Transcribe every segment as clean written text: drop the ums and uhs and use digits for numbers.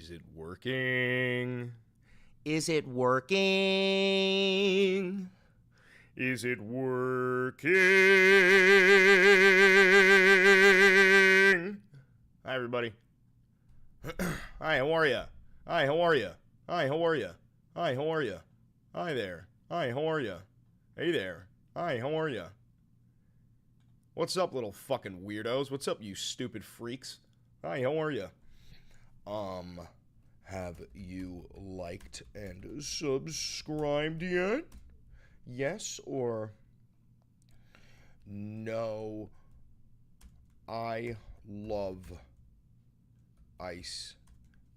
Is it working? Is it working? Is it working? Hi, everybody. Hi, how are you? Hi, how are you? Hi, how are you? Hi, how are you? Hi there. Hi, how are you? Hey there. Hi, how are you? What's up, little fucking weirdos? What's up, you stupid freaks? Hi, how are you? Have you liked and subscribed yet? Yes or no? I love ICE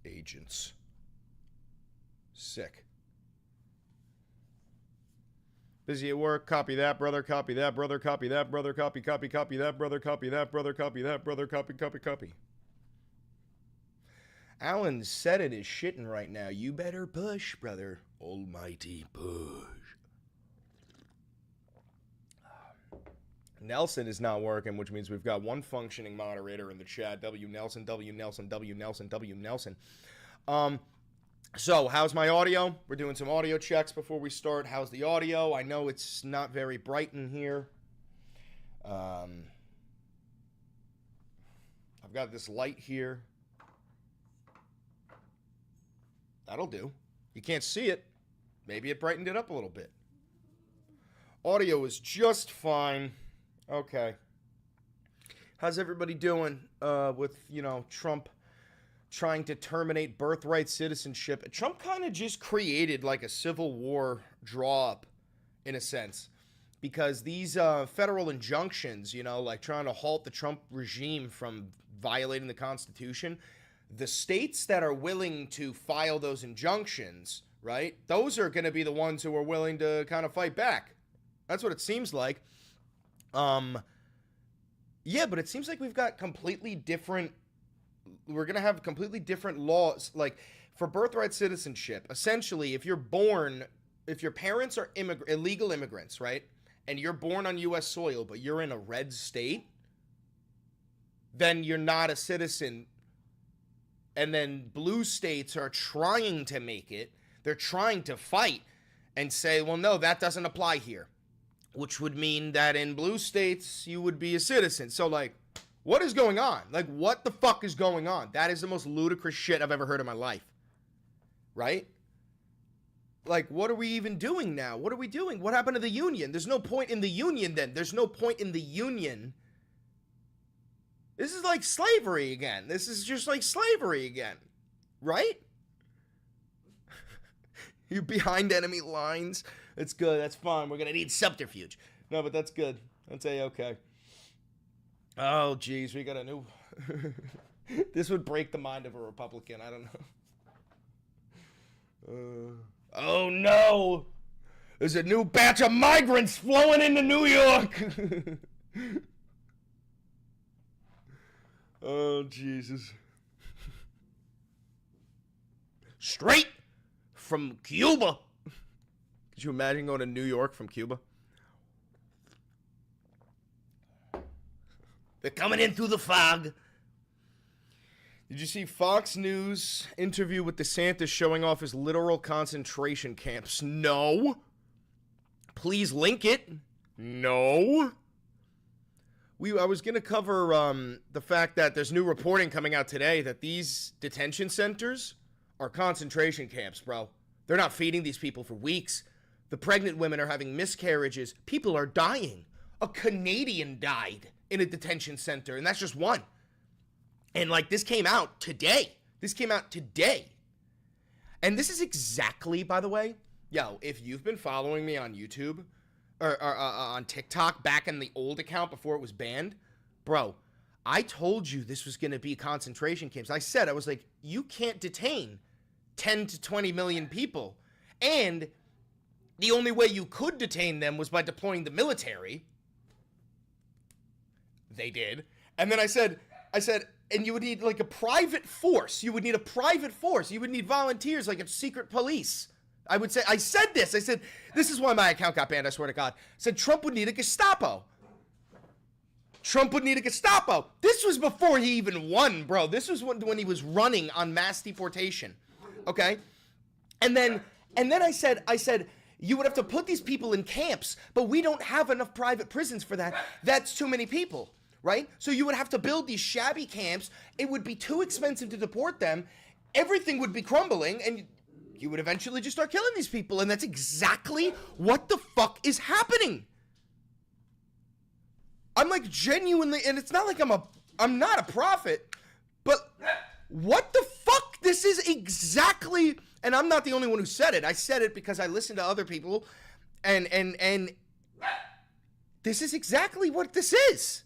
agents. Sick. Busy at work, copy that, brother, copy that, brother, copy that, brother, copy that, brother, copy that, brother, copy that, brother, copy. Alan said it is shitting right now. You better push, brother. Almighty push. Nelson is not working, which means we've got one functioning moderator in the chat. W. Nelson. So, how's my audio? We're doing some audio checks before we start. How's the audio? I know it's not very bright in here. I've got this light here. That'll do. You can't see it. Maybe it brightened it up a little bit. Audio is just fine. Okay. How's everybody doing with, Trump trying to terminate birthright citizenship? Trump kind of just created like a civil war draw-up in a sense. Because these federal injunctions, like trying to halt the Trump regime from violating the Constitution, the states that are willing to file those injunctions, right, those are going to be the ones who are willing to kind of fight back. That's what it seems like. Yeah, but it seems like we've got completely different, we're going to have completely different laws. Like, for birthright citizenship, essentially, if your parents are illegal immigrants, right, and you're born on U.S. soil, but you're in a red state, then you're not a citizen. And then blue states are trying to make it. They're trying to fight and say, well, no, that doesn't apply here. Which would mean that in blue states, you would be a citizen. So, like, what is going on? Like, what the fuck is going on? That is the most ludicrous shit I've ever heard in my life. Right? Like, what are we even doing now? What are we doing? What happened to the union? There's no point in the union then. There's no point in the union. This is like slavery again. This is just like slavery again. Right? You're behind enemy lines. That's good. That's fine. We're going to need subterfuge. No, but that's good. That's A-okay. Oh, geez. We got a new... This would break the mind of a Republican. I don't know. Oh, no. There's a new batch of migrants flowing into New York. Oh, Jesus. Straight from Cuba. Could you imagine going to New York from Cuba? They're coming in through the fog. Did you see Fox News interview with DeSantis showing off his literal concentration camps? No. Please link it. No. I was going to cover the fact that there's new reporting coming out today that these detention centers are concentration camps, bro. They're not feeding these people for weeks. The pregnant women are having miscarriages. People are dying. A Canadian died in a detention center, and that's just one. And, like, this came out today. And this is exactly, by the way, if you've been following me on YouTube, or on TikTok back in the old account before it was banned, bro, I told you this was going to be concentration camps. I was like, you can't detain 10 to 20 million people. And the only way you could detain them was by deploying the military. They did. And then I said, and you would need like a private force. You would need volunteers, like a secret police. I said this is why my account got banned, I swear to God. I said Trump would need a Gestapo. Trump would need a Gestapo. This was before he even won, bro. This was when he was running on mass deportation. Okay? And then I said, you would have to put these people in camps, but we don't have enough private prisons for that. That's too many people, right? So you would have to build these shabby camps. It would be too expensive to deport them. Everything would be crumbling, and you would eventually just start killing these people. And that's exactly what the fuck is happening. I'm like genuinely, and it's not like I'm not a prophet, but what the fuck? This is exactly, and I'm not the only one who said it. I said it because I listened to other people, and this is exactly what this is.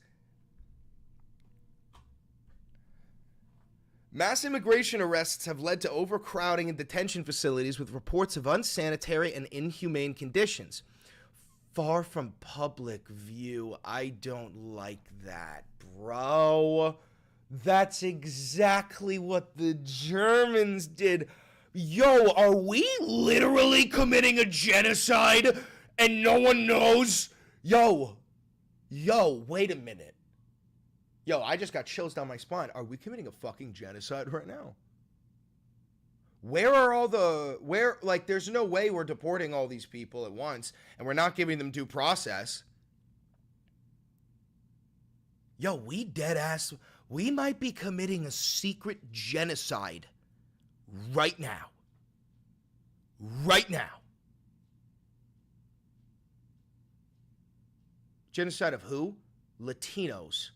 Mass immigration arrests have led to overcrowding in detention facilities with reports of unsanitary and inhumane conditions. Far from public view, I don't like that, bro. That's exactly what the Germans did. Yo, are we literally committing a genocide and no one knows? Yo, wait a minute. Yo, I just got chills down my spine. Are we committing a fucking genocide right now? Where are all the, like, there's no way we're deporting all these people at once and we're not giving them due process. Yo, we dead ass, we might be committing a secret genocide right now. Right now. Genocide of who? Latinos.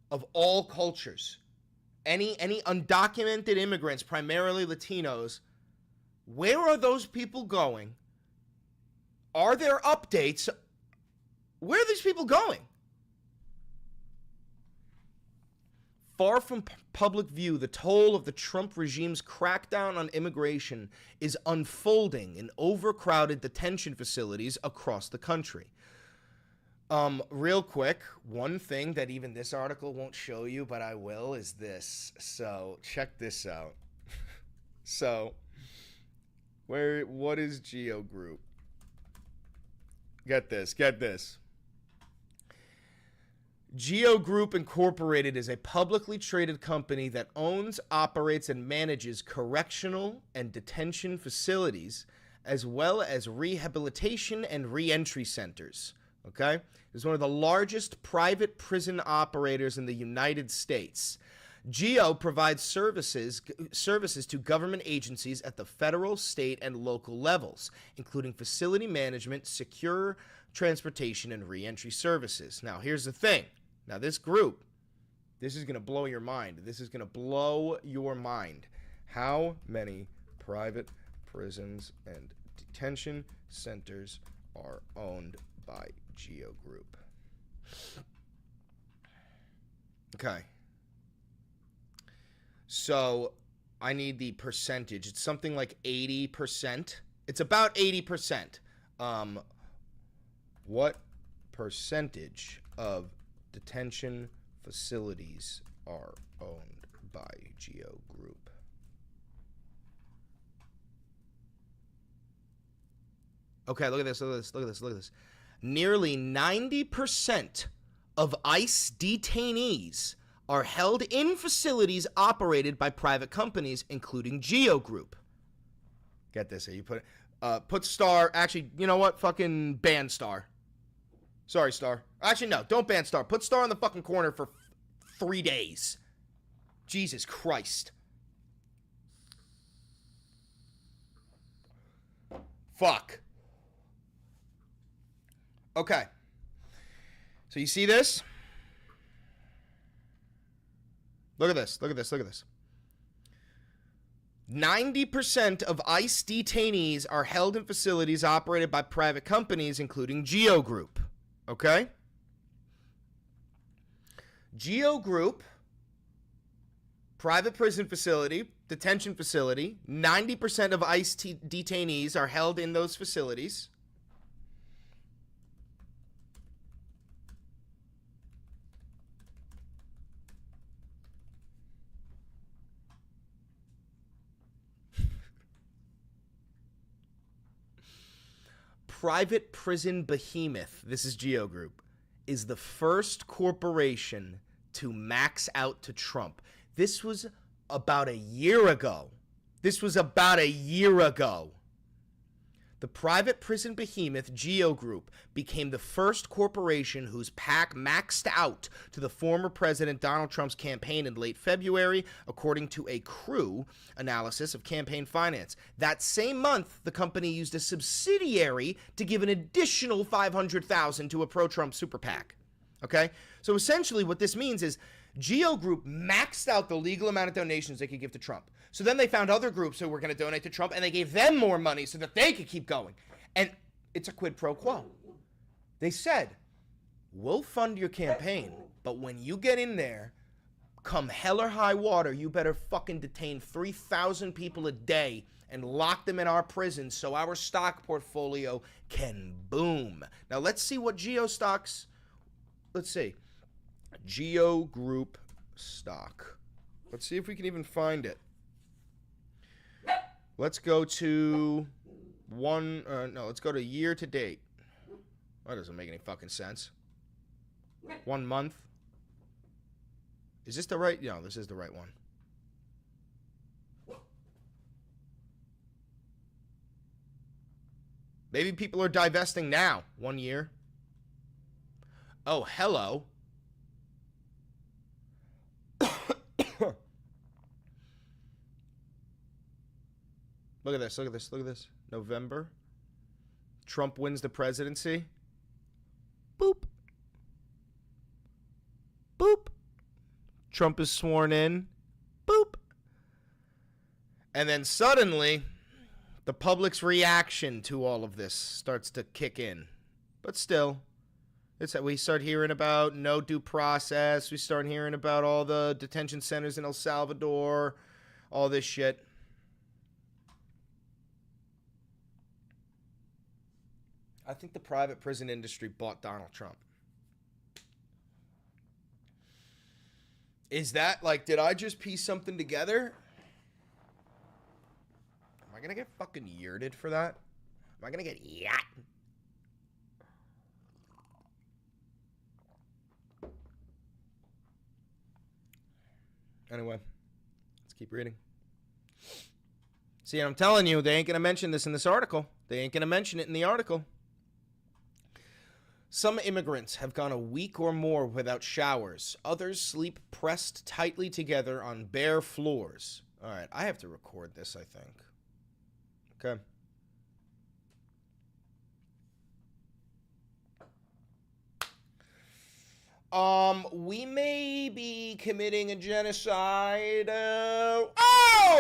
Of all cultures. Any undocumented immigrants, primarily Latinos, where are those people going? Are there updates? Where are these people going? Far from public view, the toll of the Trump regime's crackdown on immigration is unfolding in overcrowded detention facilities across the country. Real quick, one thing that even this article won't show you, but I will, is this. So, check this out. So, what is GEO Group? Get this. GEO Group Incorporated is a publicly traded company that owns, operates, and manages correctional and detention facilities, as well as rehabilitation and reentry centers. Okay? It's one of the largest private prison operators in the United States. GEO provides services to government agencies at the federal, state, and local levels, including facility management, secure transportation, and reentry services. Now, here's the thing. Now, this group, this is going to blow your mind. This is going to blow your mind. How many private prisons and detention centers are owned by GEO Group? Okay. So I need the percentage. It's something like 80%. It's about 80%. What percentage of detention facilities are owned by GEO Group? Okay, look at this. Nearly 90% of ICE detainees are held in facilities operated by private companies, including GEO Group. Get this here. You put star. Actually, you know what? Fucking ban star. Sorry, star. Actually, no. Don't ban star. Put star in the fucking corner for 3 days. Jesus Christ. Fuck. Okay. So you see this? Look at this. 90% of ICE detainees are held in facilities operated by private companies, including GEO Group. Okay? GEO Group, private prison facility, detention facility, 90% of ICE detainees are held in those facilities. Private prison behemoth, this is GEO Group, is the first corporation to max out to Trump. This was about a year ago. The private prison behemoth GEO Group became the first corporation whose PAC maxed out to the former President Donald Trump's campaign in late February, according to a Crew analysis of campaign finance. That same month, the company used a subsidiary to give an additional $500,000 to a pro-Trump super PAC. Okay? So essentially what this means is GEO Group maxed out the legal amount of donations they could give to Trump. So then they found other groups who were going to donate to Trump, and they gave them more money so that they could keep going. And it's a quid pro quo. They said, we'll fund your campaign, but when you get in there, come hell or high water, you better fucking detain 3,000 people a day and lock them in our prisons so our stock portfolio can boom. Now let's see what GEO stocks, let's see. GEO Group stock. Let's see if we can even find it. Let's go to let's go to year to date. That doesn't make any fucking sense. 1 month. Is this the right? No, this is the right one. Maybe people are divesting now. 1 year. Oh, hello. Look at this, look at this, look at this. November. Trump wins the presidency. Boop. Boop. Trump is sworn in. Boop. And then suddenly, the public's reaction to all of this starts to kick in. But still, it's that we start hearing about no due process. We start hearing about all the detention centers in El Salvador, all this shit. I think the private prison industry bought Donald Trump. Is that, like, did I just piece something together? Am I going to get fucking yurted for that? Am I going to get yacht? Anyway, let's keep reading. See, I'm telling you, they ain't going to mention this in this article. They ain't going to mention it in the article. Some immigrants have gone a week or more without showers. Others sleep pressed tightly together on bare floors. All right, I have to record this, I think. Okay. We may be committing a genocide.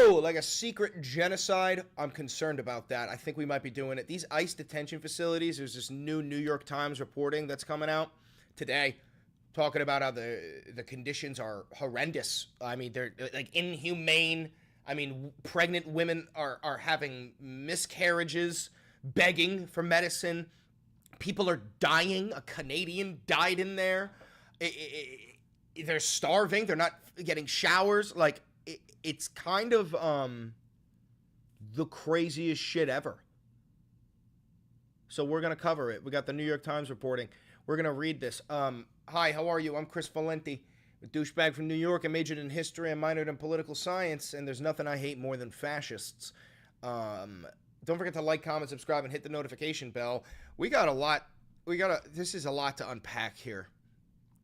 Like a secret genocide. I'm concerned about that. I think we might be doing it. These ICE detention facilities, there's this new New York Times reporting that's coming out today, talking about how the conditions are horrendous. I mean, they're like inhumane. I mean, pregnant women are having miscarriages, begging for medicine. People are dying. A Canadian died in there. They're starving. They're not getting showers. Like, it's kind of the craziest shit ever. So we're going to cover it. We got the New York Times reporting. We're going to read this. Hi, how are you? I'm Chris Valenti, a douchebag from New York. I majored in history and minored in political science, and there's nothing I hate more than fascists. Don't forget to like, comment, subscribe, and hit the notification bell. We got a lot. This is a lot to unpack here.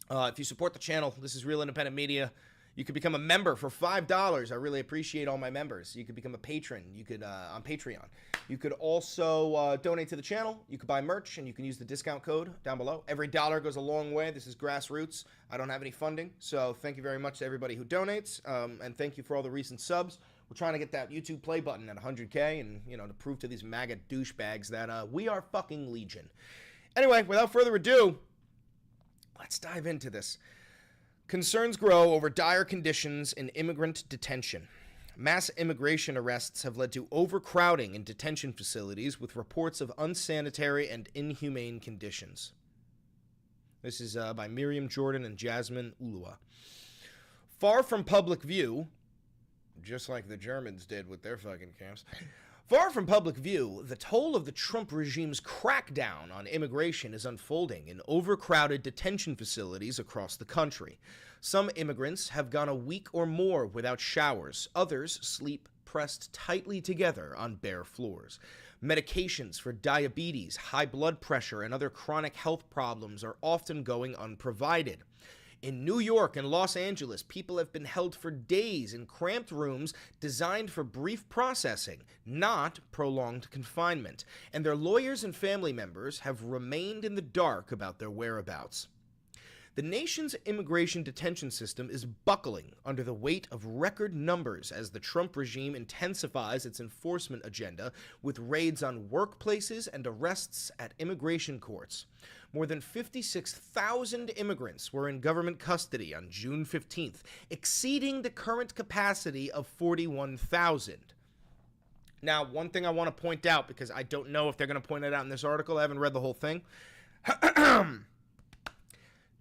If you support the channel, this is Real Independent Media. You could become a member for $5. I really appreciate all my members. You could become a patron. You could on Patreon. You could also donate to the channel. You could buy merch, and you can use the discount code down below. Every dollar goes a long way. This is grassroots. I don't have any funding, so thank you very much to everybody who donates, and thank you for all the recent subs. We're trying to get that YouTube play button at 100K, and to prove to these MAGA douchebags that we are fucking legion. Anyway, without further ado, let's dive into this. Concerns grow over dire conditions in immigrant detention. Mass immigration arrests have led to overcrowding in detention facilities with reports of unsanitary and inhumane conditions. This is by Miriam Jordan and Jasmine Ulua. Far from public view, just like the Germans did with their fucking camps, Far from public view, the toll of the Trump regime's crackdown on immigration is unfolding in overcrowded detention facilities across the country. Some immigrants have gone a week or more without showers. Others sleep pressed tightly together on bare floors. Medications for diabetes, high blood pressure, and other chronic health problems are often going unprovided. In New York and Los Angeles, people have been held for days in cramped rooms designed for brief processing, not prolonged confinement, and their lawyers and family members have remained in the dark about their whereabouts. The nation's immigration detention system is buckling under the weight of record numbers as the Trump regime intensifies its enforcement agenda with raids on workplaces and arrests at immigration courts. More than 56,000 immigrants were in government custody on June 15th, exceeding the current capacity of 41,000. Now, one thing I want to point out, because I don't know if they're going to point it out in this article, I haven't read the whole thing.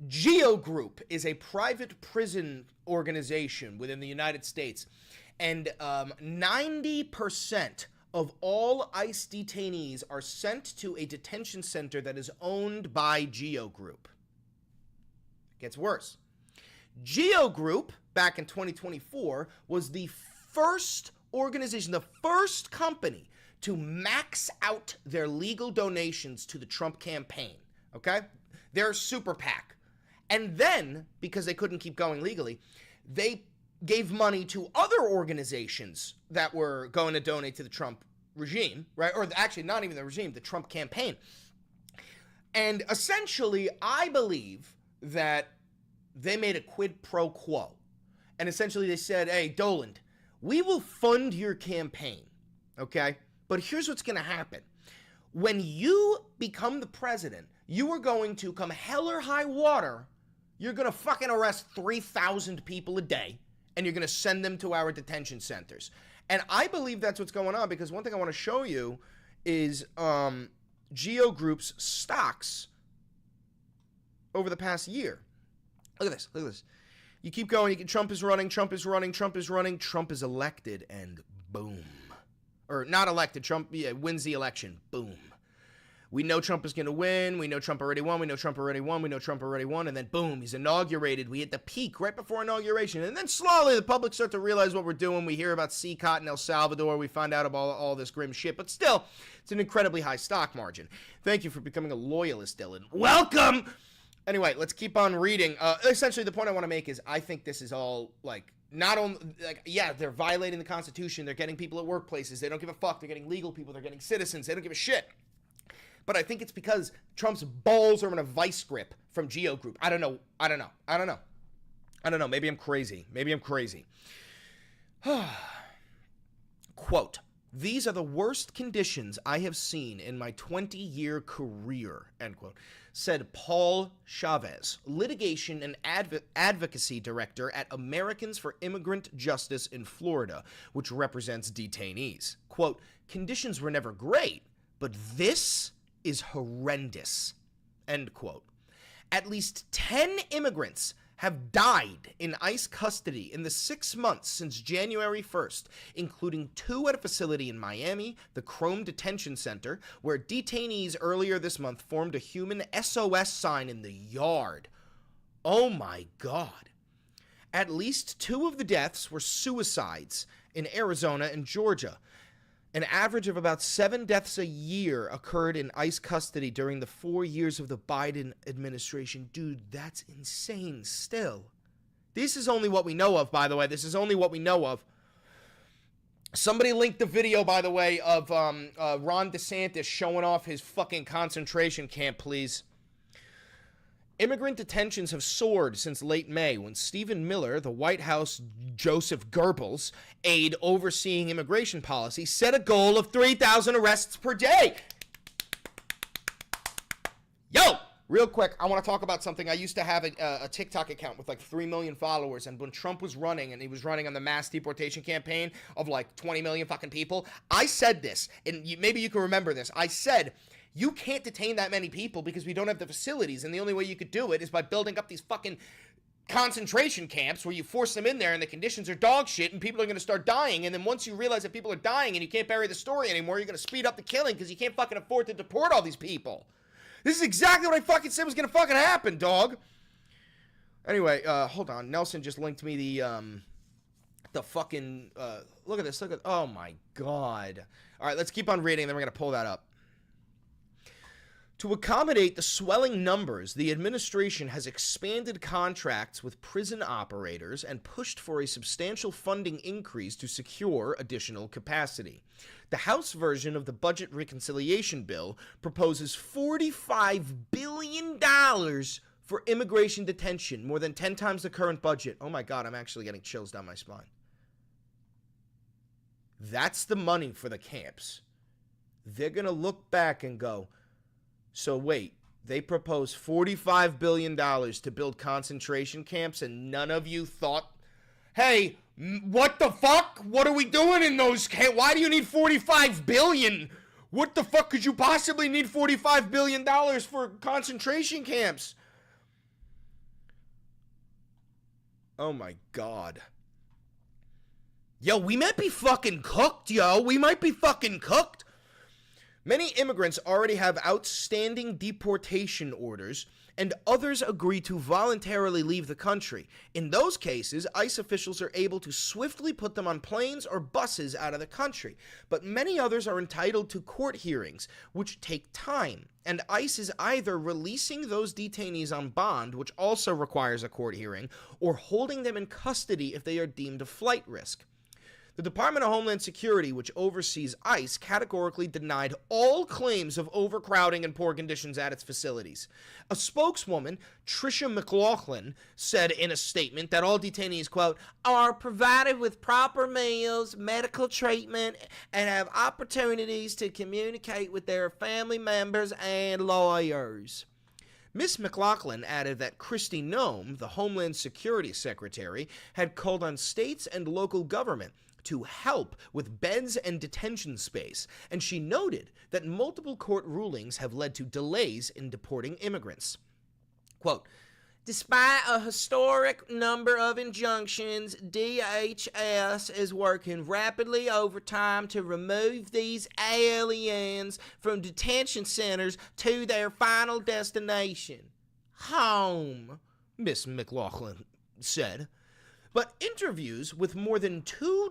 GEO Group is a private prison organization within the United States, and 90% of all ICE detainees are sent to a detention center that is owned by GEO Group. It gets worse. GEO Group, back in 2024, was the first organization, the first company to max out their legal donations to the Trump campaign, okay? Their super PAC. And then, because they couldn't keep going legally, they gave money to other organizations that were going to donate to the Trump regime, right? Or actually, not even the regime, the Trump campaign. And essentially, I believe that they made a quid pro quo. And essentially, they said, hey, Doland, we will fund your campaign, okay? But here's what's going to happen. When you become the president, you are going to, come hell or high water, you're going to fucking arrest 3,000 people a day, and you're going to send them to our detention centers. And I believe that's what's going on, because one thing I want to show you is GEO Group's stocks over the past year. Look at this. Look at this. You keep going. Trump is running. Trump is running. Trump is running. Trump is elected, and boom. Or not elected. Trump wins the election. Boom. We know Trump is going to win. We know Trump already won. We know Trump already won. We know Trump already won. And then, boom, he's inaugurated. We hit the peak right before inauguration. And then slowly the public start to realize what we're doing. We hear about CCOT in El Salvador. We find out about all this grim shit. But still, it's an incredibly high stock margin. Thank you for becoming a loyalist, Dylan. Welcome! Anyway, let's keep on reading. Essentially, the point I want to make is I think this is all, like, not only, like, yeah, they're violating the Constitution. They're getting people at workplaces. They don't give a fuck. They're getting legal people. They're getting citizens. They don't give a shit. But I think it's because Trump's balls are in a vice grip from GEO Group. I don't know. Maybe I'm crazy. Quote, these are the worst conditions I have seen in my 20-year career, end quote, said Paul Chavez, litigation and advocacy director at Americans for Immigrant Justice in Florida, which represents detainees. Quote, conditions were never great, but this is horrendous, end quote. At least 10 immigrants have died in ICE custody in the 6 months since January 1st, including 2 at a facility in Miami, the Chrome Detention Center, where detainees earlier this month formed a human SOS sign in the yard. Oh my God. At least 2 of the deaths were suicides in Arizona and Georgia. An average of about 7 deaths a year occurred in ICE custody during the 4 years of the Biden administration. Dude, that's insane still. This is only what we know of, by the way. This is only what we know of. Somebody linked the video, by the way, of Ron DeSantis showing off his fucking concentration camp, please. Immigrant detentions have soared since late May when Stephen Miller, the White House Joseph Goebbels aide overseeing immigration policy, set a goal of 3,000 arrests per day. Yo! Real quick, I want to talk about something. I used to have a TikTok account with like 3 million followers, and when Trump was running, and he was running on the mass deportation campaign of like 20 million fucking people, I said this, and maybe you can remember this. I said, you can't detain that many people because we don't have the facilities, and the only way you could do it is by building up these fucking concentration camps where you force them in there and the conditions are dog shit and people are going to start dying, and then once you realize that people are dying and you can't bury the story anymore, you're going to speed up the killing because you can't fucking afford to deport all these people. This is exactly what I fucking said was going to fucking happen, dog. Anyway, hold on. Nelson just linked me the fucking, look at this, oh my god. All right, let's keep on reading, then we're going to pull that up. To accommodate the swelling numbers, the administration has expanded contracts with prison operators and pushed for a substantial funding increase to secure additional capacity. The House version of the Budget Reconciliation Bill proposes $45 billion for immigration detention, more than 10 times the current budget. Oh my god, I'm actually getting chills down my spine. That's the money for the camps. They're going to look back and go, so wait, they proposed $45 billion to build concentration camps and none of you thought, hey, what the fuck? What are we doing in those camps? Why do you need $45 billion? What the fuck could you possibly need $45 billion for concentration camps? Oh my god. Yo, we might be fucking cooked, yo. We might be fucking cooked. Many immigrants already have outstanding deportation orders, and others agree to voluntarily leave the country. In those cases, ICE officials are able to swiftly put them on planes or buses out of the country. But many others are entitled to court hearings, which take time. And ICE is either releasing those detainees on bond, which also requires a court hearing, or holding them in custody if they are deemed a flight risk. The Department of Homeland Security, which oversees ICE, categorically denied all claims of overcrowding and poor conditions at its facilities. A spokeswoman, Tricia McLaughlin, said in a statement that all detainees, quote, are provided with proper meals, medical treatment, and have opportunities to communicate with their family members and lawyers. Ms. McLaughlin added that Kristi Noem, the Homeland Security Secretary, had called on states and local government to help with beds and detention space, and she noted that multiple court rulings have led to delays in deporting immigrants. Quote, despite a historic number of injunctions, DHS is working rapidly overtime to remove these aliens from detention centers to their final destination, home, Ms. McLaughlin said. But interviews with more than 24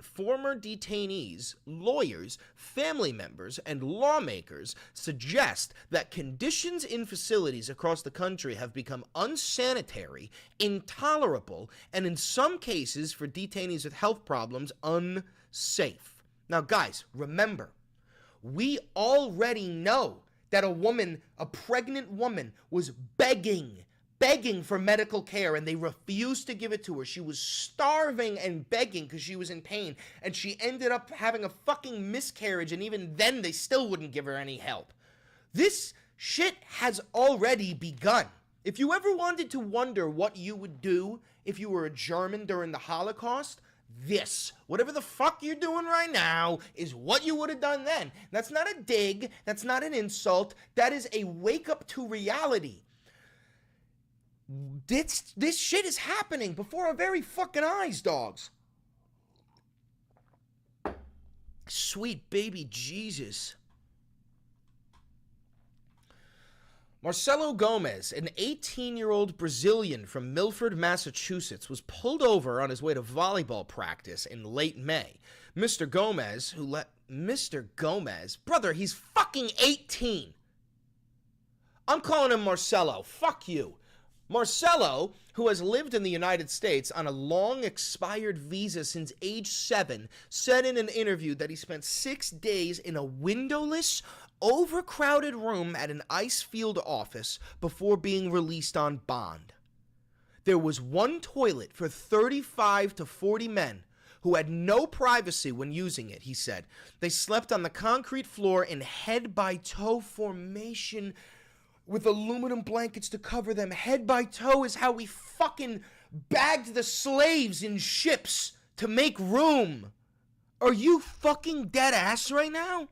former detainees, lawyers, family members, and lawmakers suggest that conditions in facilities across the country have become unsanitary, intolerable, and in some cases for detainees with health problems, unsafe. Now, guys, remember, we already know that a pregnant woman was begging for medical care, and they refused to give it to her. She was starving and begging because she was in pain, and she ended up having a fucking miscarriage, and even then they still wouldn't give her any help. This shit has already begun. If you ever wanted to wonder what you would do if you were a German during the Holocaust, this, whatever the fuck you're doing right now, is what you would have done then. That's not a dig, that's not an insult, that is a wake up to reality. This shit is happening before our very fucking eyes, dogs. Sweet baby Jesus. Marcelo Gomez, an 18-year-old Brazilian from Milford, Massachusetts, was pulled over on his way to volleyball practice in late May. Mr. Gomez, brother, he's fucking 18. I'm calling him Marcelo. Fuck you. Marcelo, who has lived in the United States on a long expired visa since age 7, said in an interview that he spent 6 days in a windowless, overcrowded room at an ICE field office before being released on bond. There was one toilet for 35 to 40 men who had no privacy when using it, he said. They slept on the concrete floor in head-by-toe formation with aluminum blankets to cover them. Head by toe is how we fucking bagged the slaves in ships to make room. Are you fucking dead ass right now?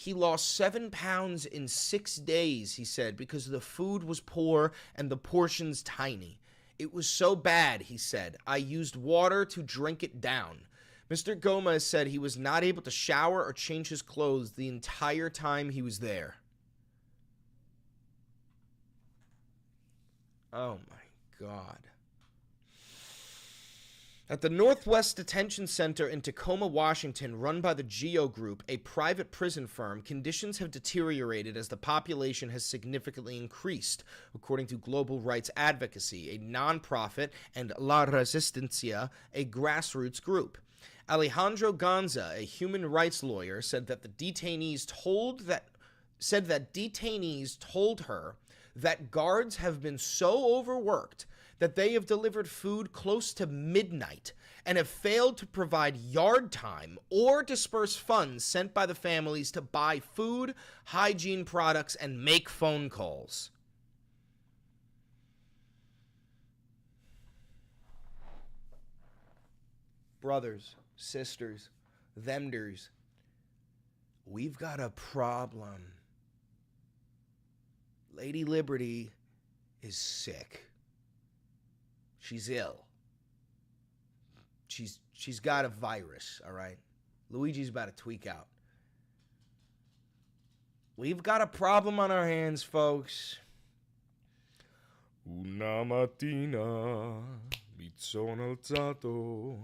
He lost 7 pounds in 6 days, he said, because the food was poor and the portions tiny. It was so bad, he said. I used water to drink it down. Mr. Gomez said he was not able to shower or change his clothes the entire time he was there. Oh my God. At the Northwest Detention Center in Tacoma, Washington, run by the GEO Group, a private prison firm, conditions have deteriorated as the population has significantly increased, according to Global Rights Advocacy, a nonprofit, and La Resistencia, a grassroots group. Alejandro Gonza, a human rights lawyer, said that detainees told her that guards have been so overworked that they have delivered food close to midnight and have failed to provide yard time or disperse funds sent by the families to buy food, hygiene products, and make phone calls. Brothers, sisters, themders, we've got a problem. Lady Liberty is sick. She's ill. She's got a virus, all right? Luigi's about to tweak out. We've got a problem on our hands, folks. Una mattina mi sono alzato.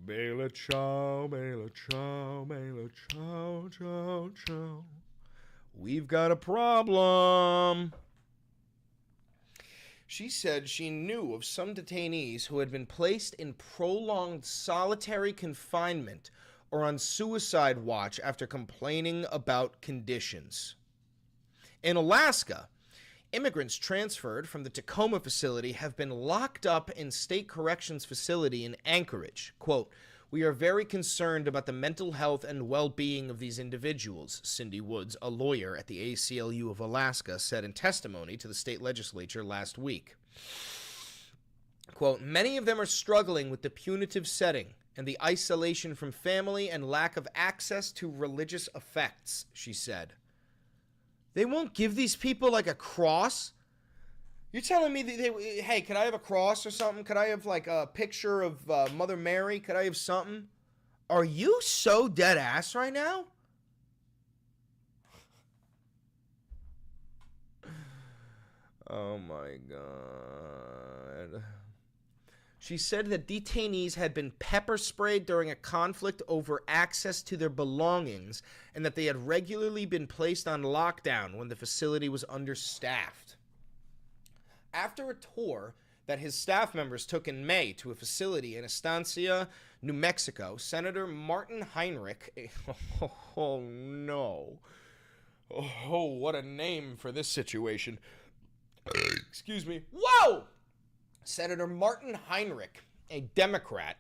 Bella ciao, bella ciao, bella ciao, ciao, ciao. We've got a problem. She said she knew of some detainees who had been placed in prolonged solitary confinement or on suicide watch after complaining about conditions. In Alaska, immigrants transferred from the Tacoma facility have been locked up in State Corrections Facility in Anchorage. Quote, "We are very concerned about the mental health and well-being of these individuals," Cindy Woods, a lawyer at the ACLU of Alaska, said in testimony to the state legislature last week. Quote, "Many of them are struggling with the punitive setting and the isolation from family and lack of access to religious effects," she said. They won't give these people like a cross? You're telling me that hey, could I have a cross or something? Could I have like a picture of Mother Mary? Could I have something? Are you so dead ass right now? Oh my God. She said that detainees had been pepper sprayed during a conflict over access to their belongings and that they had regularly been placed on lockdown when the facility was understaffed. After a tour that his staff members took in May to a facility in Estancia, New Mexico, Senator Martin Heinrich, oh no, oh, what a name for this situation. Excuse me. Whoa! Senator Martin Heinrich, a Democrat,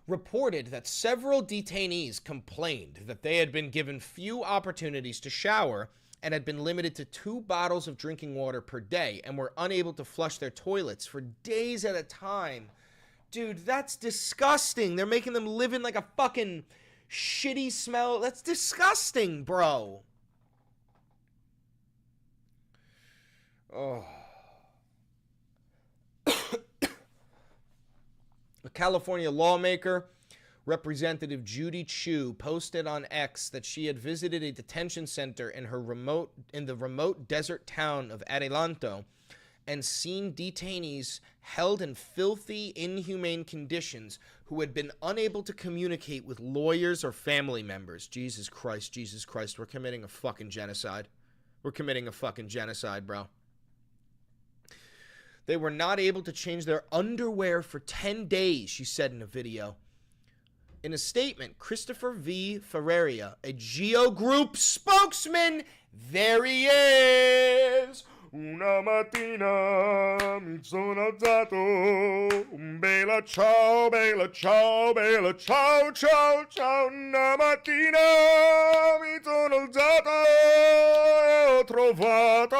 reported that several detainees complained that they had been given few opportunities to shower and had been limited to 2 bottles of drinking water per day and were unable to flush their toilets for days at a time. Dude, that's disgusting. They're making them live in like a fucking shitty smell. That's disgusting, bro. Oh. A California lawmaker, Representative Judy Chu, posted on X that she had visited a detention center in the remote desert town of Adelanto and seen detainees held in filthy, inhumane conditions who had been unable to communicate with lawyers or family members. Jesus Christ, we're committing a fucking genocide. We're committing a fucking genocide, bro. They were not able to change their underwear for 10 days, she said in a video. In a statement, Christopher V. Ferreira, a GEO Group spokesman, there he is. Una mattina mi sono alzato, bella ciao, bella ciao, bella ciao, ciao, ciao. Una mattina mi sono alzato e ho trovato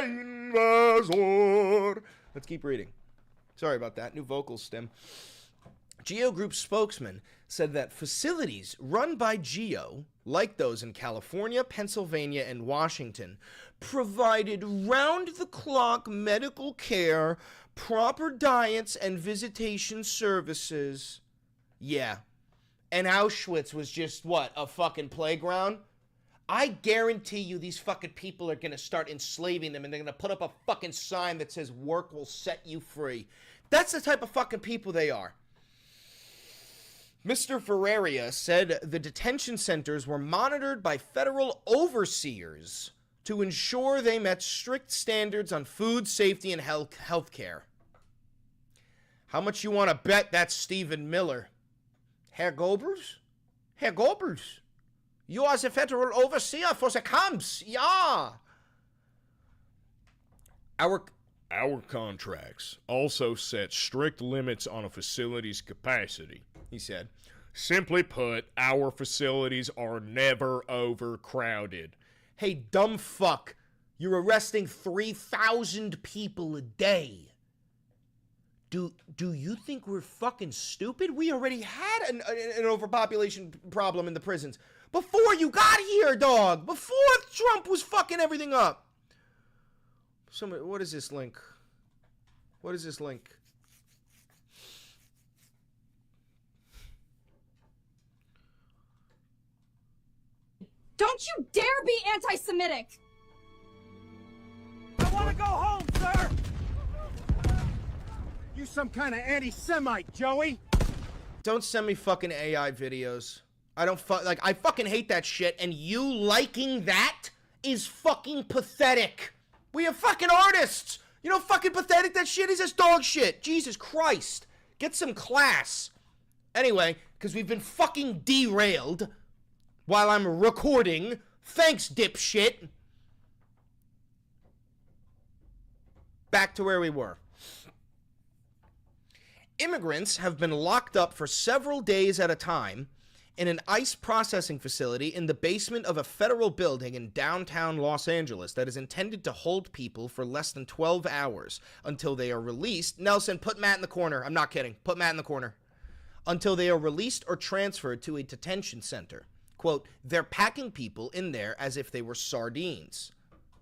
l'invasor. Let's keep reading. Sorry about that. New vocal stem. GEO Group spokesman said that facilities run by GEO, like those in California, Pennsylvania, and Washington, provided round-the-clock medical care, proper diets, and visitation services. Yeah. And Auschwitz was just, what, a fucking playground? I guarantee you these fucking people are going to start enslaving them, and they're going to put up a fucking sign that says, work will set you free. That's the type of fucking people they are. Mr. Ferreira said the detention centers were monitored by federal overseers to ensure they met strict standards on food safety and health care. How much you want to bet that's Stephen Miller? Herr Goebbels? Herr Goebbels, you are the federal overseer for the camps, yeah. Our contracts also set strict limits on a facility's capacity, he said. Simply put, our facilities are never overcrowded. Hey, dumb fuck, you're arresting 3,000 people a day. Do you think we're fucking stupid? We already had an overpopulation problem in the prisons before you got here, dog. Before Trump was fucking everything up. What is this link? What is this link? Don't you dare be anti-Semitic! I want to go home, sir! You some kind of anti-Semite, Joey! Don't send me fucking AI videos. I fucking hate that shit, and you liking that is fucking pathetic. We are fucking artists! You know fucking pathetic that shit is? Just dog shit. Jesus Christ. Get some class. Anyway, because we've been fucking derailed while I'm recording. Thanks, dipshit. Back to where we were. Immigrants have been locked up for several days at a time in an ICE processing facility in the basement of a federal building in downtown Los Angeles that is intended to hold people for less than 12 hours until they are released. Nelson, put Matt in the corner. I'm not kidding. Put Matt in the corner. Until they are released or transferred to a detention center. Quote, they're packing people in there as if they were sardines.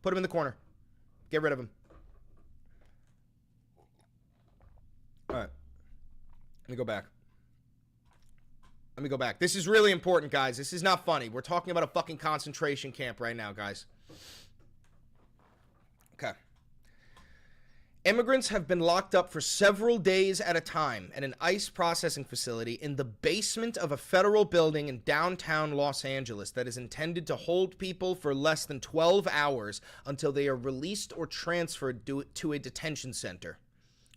Put them in the corner. Get rid of them. All right. Let me go back. Let me go back. This is really important, guys. This is not funny. We're talking about a fucking concentration camp right now, guys. Okay. Immigrants have been locked up for several days at a time at an ICE processing facility in the basement of a federal building in downtown Los Angeles that is intended to hold people for less than 12 hours until they are released or transferred to a detention center.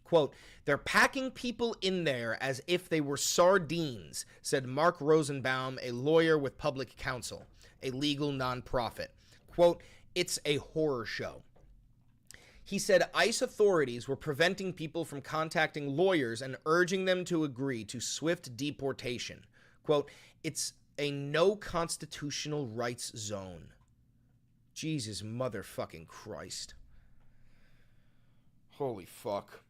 Quote, they're packing people in there as if they were sardines, said Mark Rosenbaum, a lawyer with Public Counsel, a legal nonprofit. Quote, it's a horror show. He said ICE authorities were preventing people from contacting lawyers and urging them to agree to swift deportation. Quote, it's a no constitutional rights zone. Jesus motherfucking Christ. Holy fuck.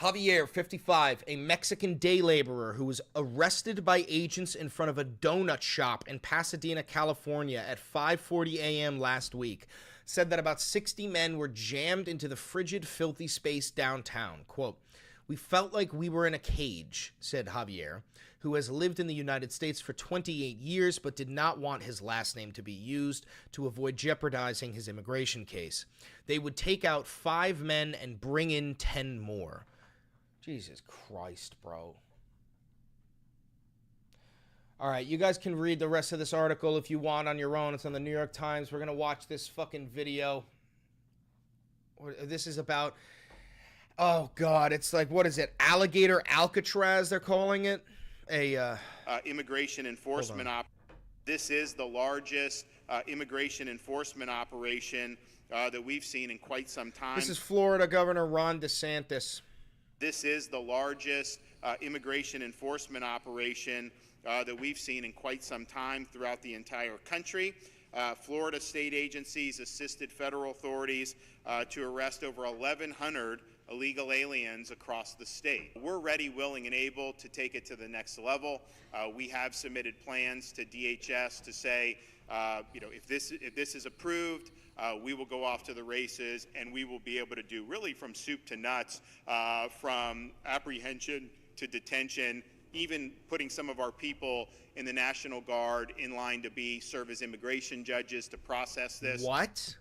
Javier, 55, a Mexican day laborer who was arrested by agents in front of a donut shop in Pasadena, California at 5:40 a.m. last week, said that about 60 men were jammed into the frigid, filthy space downtown. Quote, we felt like we were in a cage, said Javier, who has lived in the United States for 28 years but did not want his last name to be used to avoid jeopardizing his immigration case. They would take out 5 men and bring in 10 more. Jesus Christ, bro. All right, you guys can read the rest of this article if you want on your own. It's on the New York Times. We're going to watch this fucking video. This is about, oh, God, it's like, what is it? Alligator Alcatraz, they're calling it. Immigration enforcement This is the largest immigration enforcement operation that we've seen in quite some time. This is Florida Governor Ron DeSantis. This is the largest immigration enforcement operation that we've seen in quite some time throughout the entire country. Florida state agencies assisted federal authorities to arrest over 1,100 illegal aliens across the state. We're ready, willing, and able to take it to the next level. We have submitted plans to DHS to say, if this is approved, we will go off to the races, and we will be able to do really from soup to nuts, from apprehension to detention, even putting some of our people in the National Guard in line to serve as immigration judges to process this. What?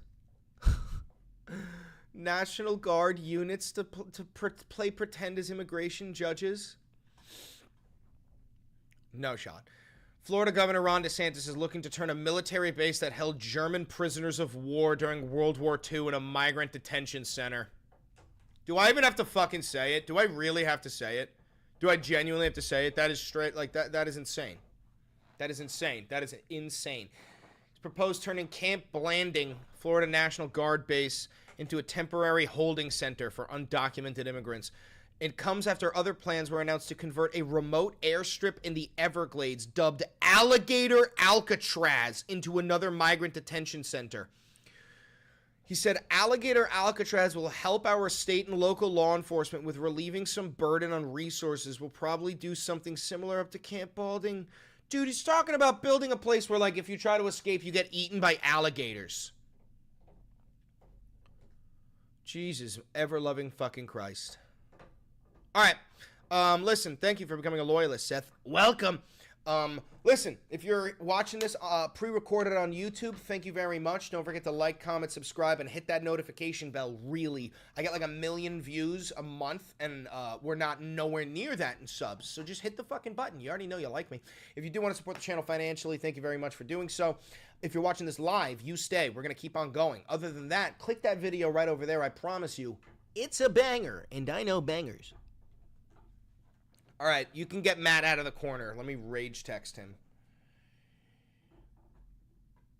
National Guard units to play pretend as immigration judges? No shot. Florida Governor Ron DeSantis is looking to turn a military base that held German prisoners of war during World War II into a migrant detention center. Do I even have to fucking say it? Do I really have to say it? Do I genuinely have to say it? That is straight, like, that is insane. That is insane. That is insane. He's proposed turning Camp Blanding, Florida National Guard base, into a temporary holding center for undocumented immigrants. It comes after other plans were announced to convert a remote airstrip in the Everglades dubbed Alligator Alcatraz into another migrant detention center. He said Alligator Alcatraz will help our state and local law enforcement with relieving some burden on resources. We'll probably do something similar up to Camp Balding. Dude, he's talking about building a place where, like, if you try to escape, you get eaten by alligators. Jesus, ever-loving fucking Christ. All right. Listen, thank you for becoming a loyalist, Seth. Welcome. Listen, if you're watching this pre-recorded on YouTube, thank you very much. Don't forget to like, comment, subscribe, and hit that notification bell. Really, I get like 1 million views a month, and we're not nowhere near that in subs. So just hit the fucking button. You already know you like me. If you do want to support the channel financially, thank you very much for doing so. If you're watching this live, you stay. We're going to keep on going. Other than that, click that video right over there. I promise you, it's a banger, and I know bangers. All right, you can get Matt out of the corner. Let me rage text him.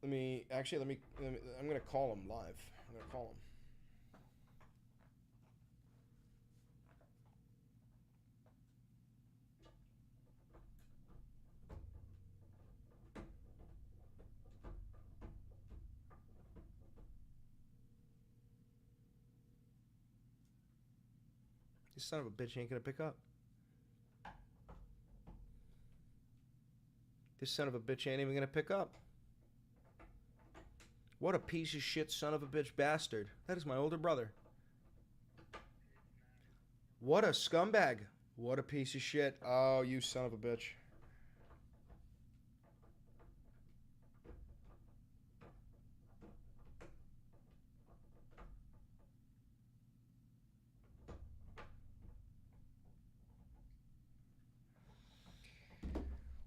I'm going to call him live. I'm going to call him. This son of a bitch ain't going to pick up. This son of a bitch ain't even going to pick up. What a piece of shit son of a bitch bastard. That is my older brother. What a scumbag. What a piece of shit. Oh, you son of a bitch.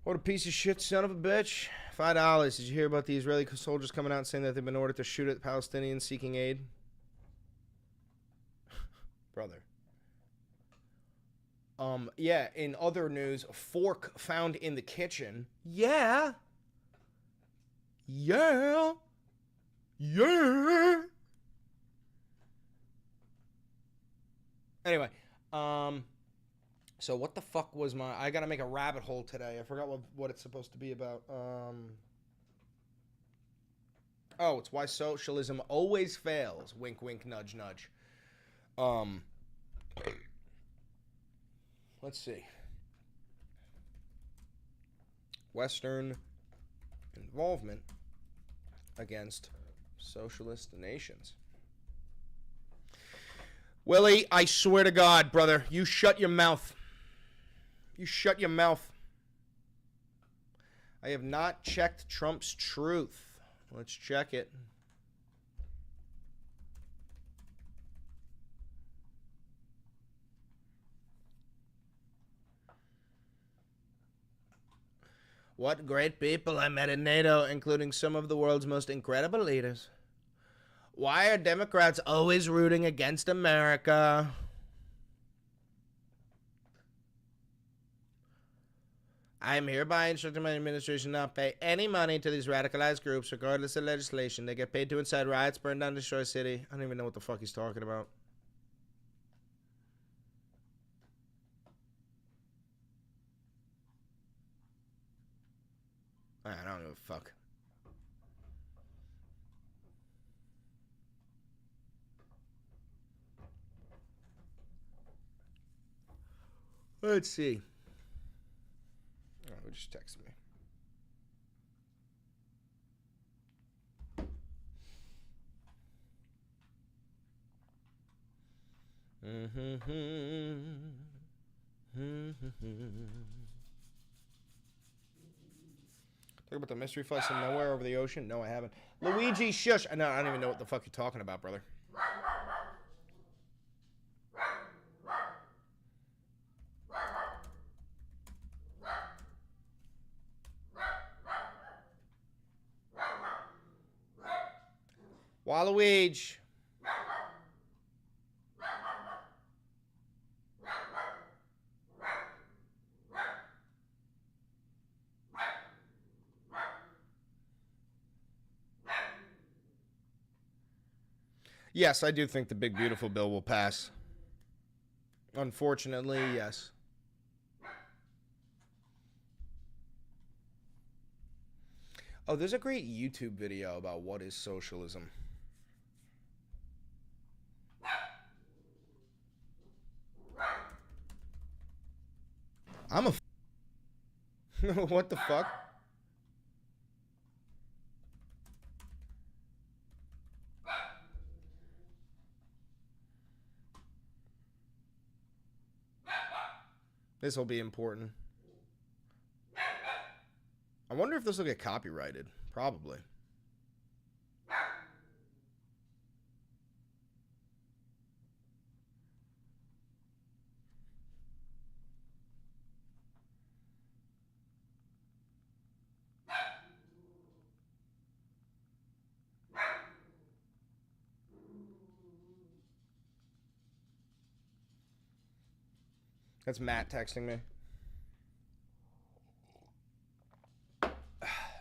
What a piece of shit, son of a bitch. $5. Did you hear about the Israeli soldiers coming out and saying that they've been ordered to shoot at Palestinians seeking aid? Brother. Yeah, in other news, a fork found in the kitchen. Yeah. Yeah. Yeah. Anyway, so what the fuck was I gotta make a rabbit hole today. I forgot what it's supposed to be about. Oh, it's why socialism always fails. Wink, wink, nudge, nudge. Let's see. Western involvement against socialist nations. Willie, I swear to God, brother, you shut your mouth. You shut your mouth. I have not checked Trump's truth. Let's check it. What great people I met in NATO, including some of the world's most incredible leaders. Why are Democrats always rooting against America? I am hereby instructing my administration not to pay any money to these radicalized groups, regardless of legislation. They get paid to incite riots, burn down, destroy city. I don't even know what the fuck he's talking about. I don't give a fuck. Let's see. Oh, who just texted me? Talk about the mystery flights from nowhere over the ocean? No, I haven't. Luigi, shush. No, I don't even know what the fuck you're talking about, brother. Waluigi. Yes, I do think the big beautiful bill will pass. Unfortunately, yes. Oh, there's a great YouTube video about what is socialism. I'm a what the fuck? This will be important. I wonder if this will get copyrighted. Probably. That's Matt texting me.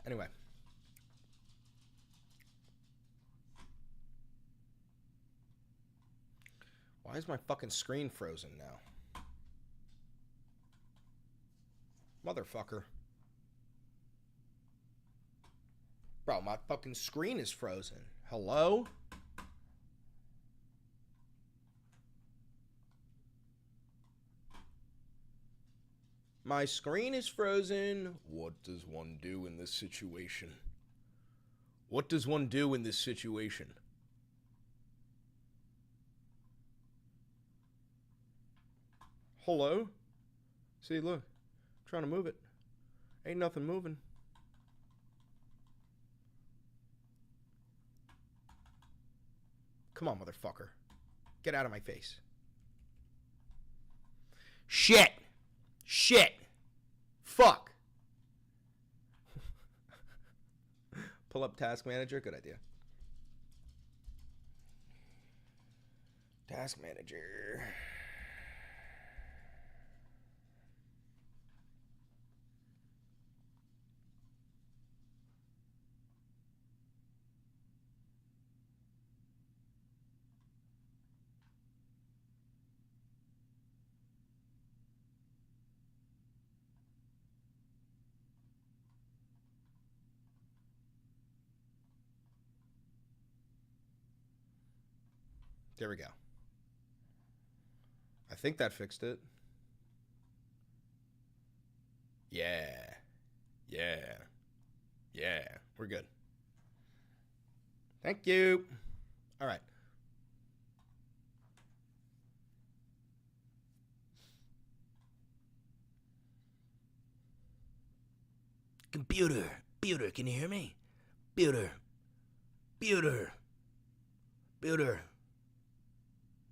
Anyway. Why is my fucking screen frozen now? Motherfucker. Bro, my fucking screen is frozen. Hello? My screen is frozen. What does one do in this situation? What does one do in this situation? Hello? See, look. I'm trying to move it. Ain't nothing moving. Come on, motherfucker. Get out of my face. Shit. Shit. Fuck. Pull up Task Manager. Good idea. Task Manager. There we go. I think that fixed it. Yeah. Yeah. Yeah. We're good. Thank you. All right. Computer. Computer, can you hear me? Computer. Computer. Computer.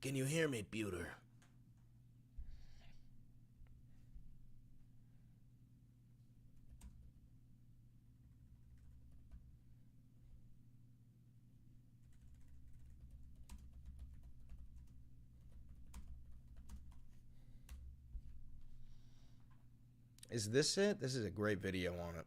Can you hear me, Buter? Is this it? This is a great video on it.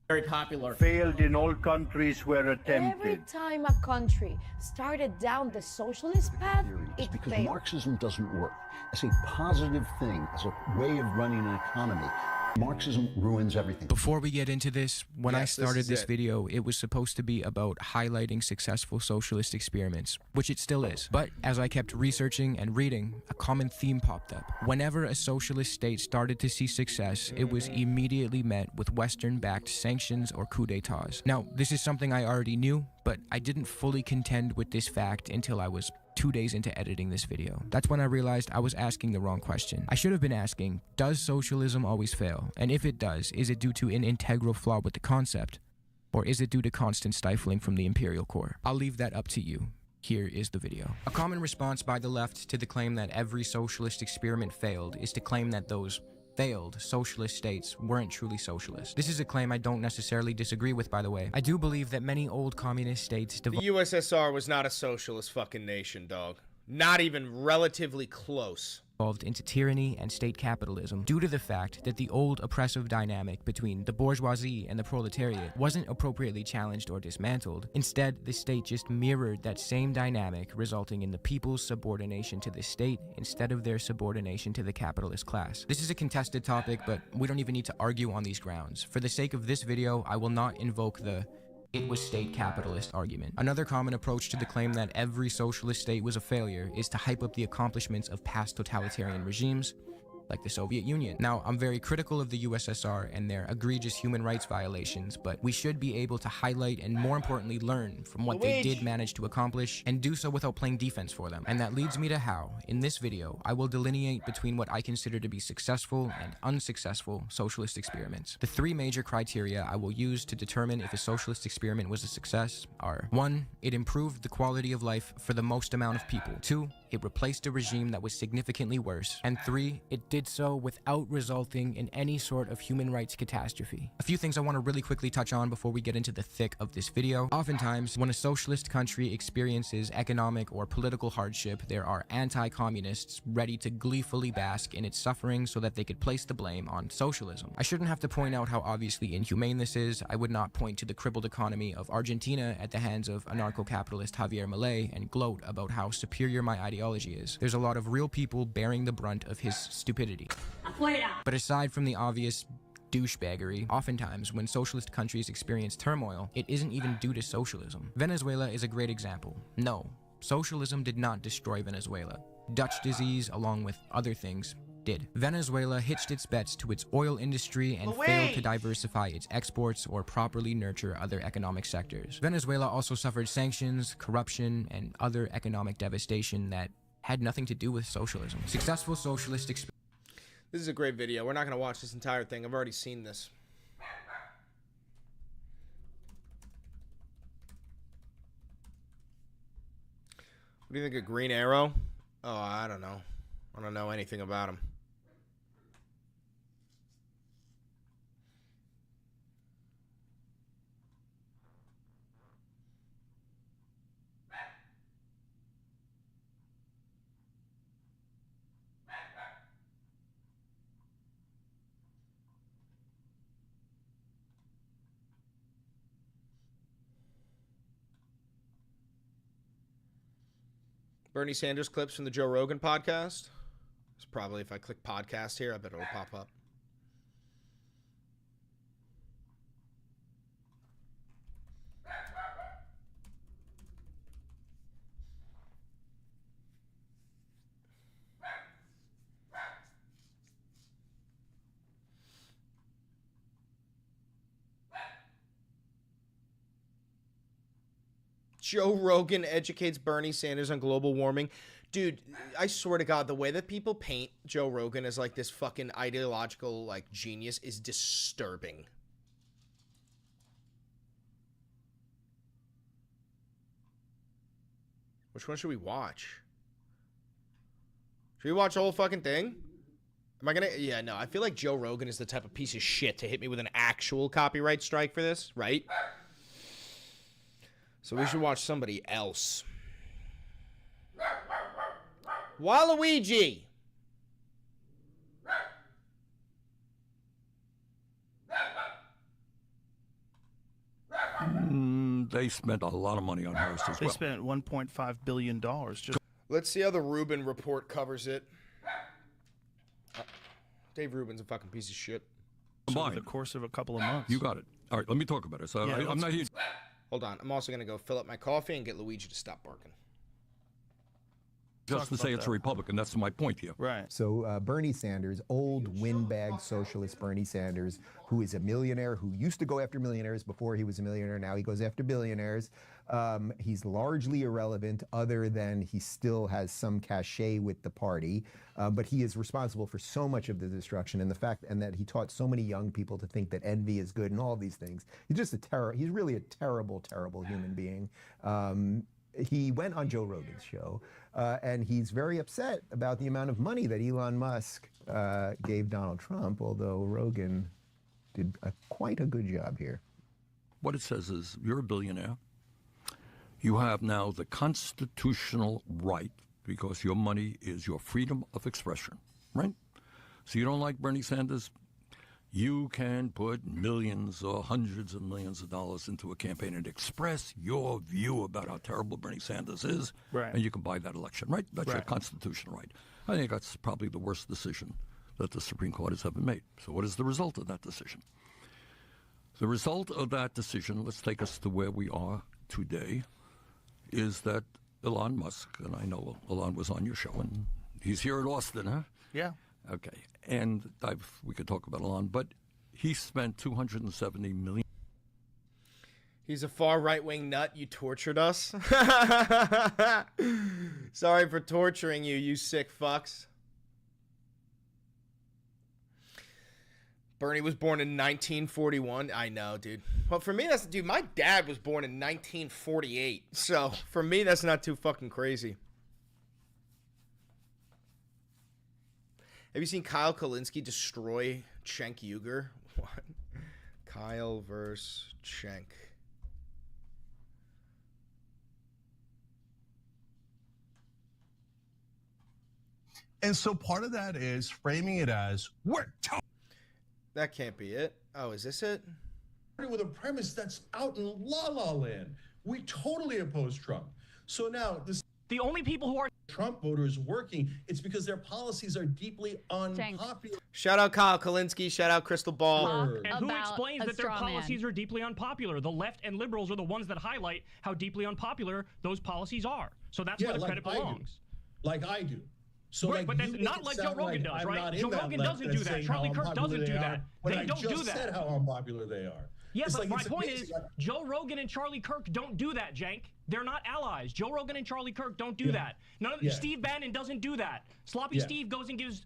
very popular. Failed in all countries where Every attempted. time a country started down the socialist path, it Because failed. Marxism doesn't work as a positive thing, as a way of running an economy. Marxism ruins everything. Before we get into this, when I Yes, this started is this it. video, it was supposed to be about highlighting successful socialist experiments, which it still is. But as I kept researching and reading, a common theme popped up. Whenever a socialist state started to see success, it was immediately met with Western-backed sanctions or coups d'etats. Now, this is something I already knew, but I didn't fully contend with this fact until I was 2 days into editing this video. That's when I realized I was asking the wrong question. I should have been asking, does socialism always fail? And if it does, is it due to an integral flaw with the concept? Or is it due to constant stifling from the imperial core? I'll leave that up to you. Here is the video. A common response by the left to the claim that every socialist experiment failed is to claim that those failed socialist states weren't truly socialist. This is a claim I don't necessarily disagree with, by the way. I do believe that many old communist states The USSR was not a socialist fucking nation, dog. Not even relatively close. evolved into tyranny and state capitalism due to the fact that the old oppressive dynamic between the bourgeoisie and the proletariat wasn't appropriately challenged or dismantled. Instead, the state just mirrored that same dynamic, resulting in the people's subordination to the state instead of their subordination to the capitalist class. This is a contested topic, but we don't even need to argue on these grounds. For the sake of this video, I will not invoke the "it was state capitalist" argument. Another common approach to the claim that every socialist state was a failure is to hype up the accomplishments of past totalitarian regimes, like the Soviet Union. Now, I'm very critical of the USSR and their egregious human rights violations, but we should be able to highlight and, more importantly, learn from what they did manage to accomplish and do so without playing defense for them. And that leads me to how, in this video, I will delineate between what I consider to be successful and unsuccessful socialist experiments. The three major criteria I will use to determine if a socialist experiment was a success are: 1. It improved the quality of life for the most amount of people. 2. It replaced a regime that was significantly worse. And 3. It did so without resulting in any sort of human rights catastrophe. A few things I want to really quickly touch on before we get into the thick of this video. Oftentimes, when a socialist country experiences economic or political hardship, there are anti-communists ready to gleefully bask in its suffering so that they could place the blame on socialism. I shouldn't have to point out how obviously inhumane this is. I would not point to the crippled economy of Argentina at the hands of anarcho-capitalist Javier Milei and gloat about how superior my ideology is. There's a lot of real people bearing the brunt of his stupidity. But aside from the obvious douchebaggery, oftentimes when socialist countries experience turmoil, it isn't even due to socialism. Venezuela is a great example. No, socialism did not destroy Venezuela. Dutch disease, along with other things, did. Venezuela hitched its bets to its oil industry and failed to diversify its exports or properly nurture other economic sectors. Venezuela also suffered sanctions, corruption, and other economic devastation that had nothing to do with socialism. Successful socialist This is a great video. We're not going to watch this entire thing. I've already seen this. What do you think of Green Arrow? Oh, I don't know. I don't know anything about him. Bernie Sanders clips from the Joe Rogan podcast. It's probably, if I click podcast here, I bet it'll pop up. Joe Rogan educates Bernie Sanders on global warming. Dude, I swear to God, the way that people paint Joe Rogan as like this fucking ideological like genius is disturbing. Which one should we watch? Should we watch the whole fucking thing? Am I gonna? Yeah, no. I feel like Joe Rogan is the type of piece of shit to hit me with an actual copyright strike for this, right? So we should watch somebody else. Waluigi! they spent a lot of money on Harris as They well. spent $1.5 billion just. Let's see how the Rubin report covers it. Dave Rubin's a fucking piece of shit. Over the course of a couple of months. You got it. All right, let me talk about it. So Yeah, I'm not here. Hold on. I'm also going to go fill up my coffee and get Luigi to stop barking. Just to say it's a Republican. That's my point here. Right. So Bernie Sanders, old windbag socialist Bernie Sanders, who is a millionaire, who used to go after millionaires before he was a millionaire. Now he goes after billionaires. He's largely irrelevant other than he still has some cachet with the party. But he is responsible for so much of the destruction and the fact and that he taught so many young people to think that envy is good and all these things. He's just he's really a terrible, terrible human being. He went on Joe Rogan's show, and he's very upset about the amount of money that Elon Musk gave Donald Trump, although Rogan did quite a good job here. What it says is you're a billionaire. You have now the constitutional right, because your money is your freedom of expression, right? So you don't like Bernie Sanders? You can put millions or hundreds of millions of dollars into a campaign and express your view about how terrible Bernie Sanders is, right. And you can buy that election, right? That's right. your constitutional right. I think that's probably the worst decision that the Supreme Court has ever made. So what is the result of that decision? The result of that decision, let's take us to where we are today, is that Elon Musk, and I know Elon was on your show, and he's here in Austin, huh? Yeah. Okay, and we could talk about Elon, but he spent $270 million. He's a far right-wing nut. You tortured us. Sorry for torturing you, you sick fucks. Bernie was born in 1941. I know, dude. Well, for me, dude, my dad was born in 1948. So, for me, that's not too fucking crazy. Have you seen Kyle Kalinske destroy Cenk Uygur? What? Kyle versus Cenk. And so part of that is framing it as That can't be it. Oh, is this it? With a premise that's out in la la land. We totally oppose Trump. So now the only people who are Trump voters working, it's because their policies are deeply unpopular. Shout out Kyle Kalinske. Shout out Crystal Ball. And who explains that their policies are deeply unpopular? The left and liberals are the ones that highlight how deeply unpopular those policies are. So that's where the credit belongs. Like I do. So right, but that's not like Joe Rogan does, right? Joe Rogan doesn't do that. Charlie Kirk doesn't do that. They don't do that. I said how unpopular they are. Yeah, but my point is, Joe Rogan and Charlie Kirk don't do that, Jank. They're not allies. Joe Rogan and Charlie Kirk don't do that. Steve Bannon doesn't do that. Sloppy Steve goes and gives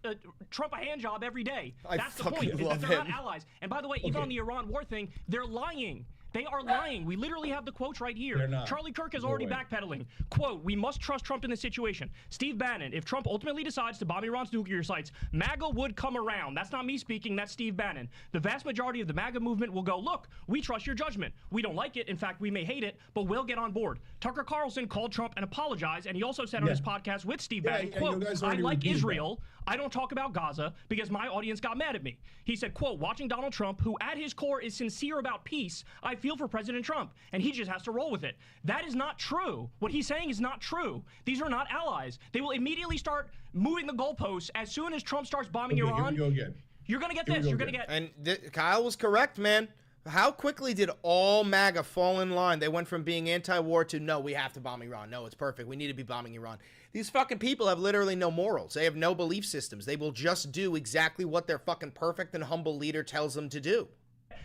Trump a hand job every day. That's the point, is that they're not allies. And by the way, even on the Iran war thing, they're lying. They are lying. We literally have the quotes right here. Charlie Kirk is already backpedaling. Quote, we must trust Trump in this situation. Steve Bannon, if Trump ultimately decides to bomb Iran's nuclear sites, MAGA would come around. That's not me speaking, that's Steve Bannon. The vast majority of the MAGA movement will go, look, we trust your judgment. We don't like it. In fact, we may hate it, but we'll get on board. Tucker Carlson called Trump and apologized, and he also said on his podcast with Steve Bannon, quote, I like Israel. I don't talk about Gaza because my audience got mad at me. He said, quote, watching Donald Trump, who at his core is sincere about peace, I feel for President Trump, and he just has to roll with it. That is not true. What he's saying is not true. These are not allies. They will immediately start moving the goalposts as soon as Trump starts bombing Iran. Here we go again. You're going to get this. You're going to get... And Kyle was correct, man. How quickly did all MAGA fall in line? They went from being anti-war to, no, we have to bomb Iran. No, it's perfect. We need to be bombing Iran. These fucking people have literally no morals. They have no belief systems. They will just do exactly what their fucking perfect and humble leader tells them to do.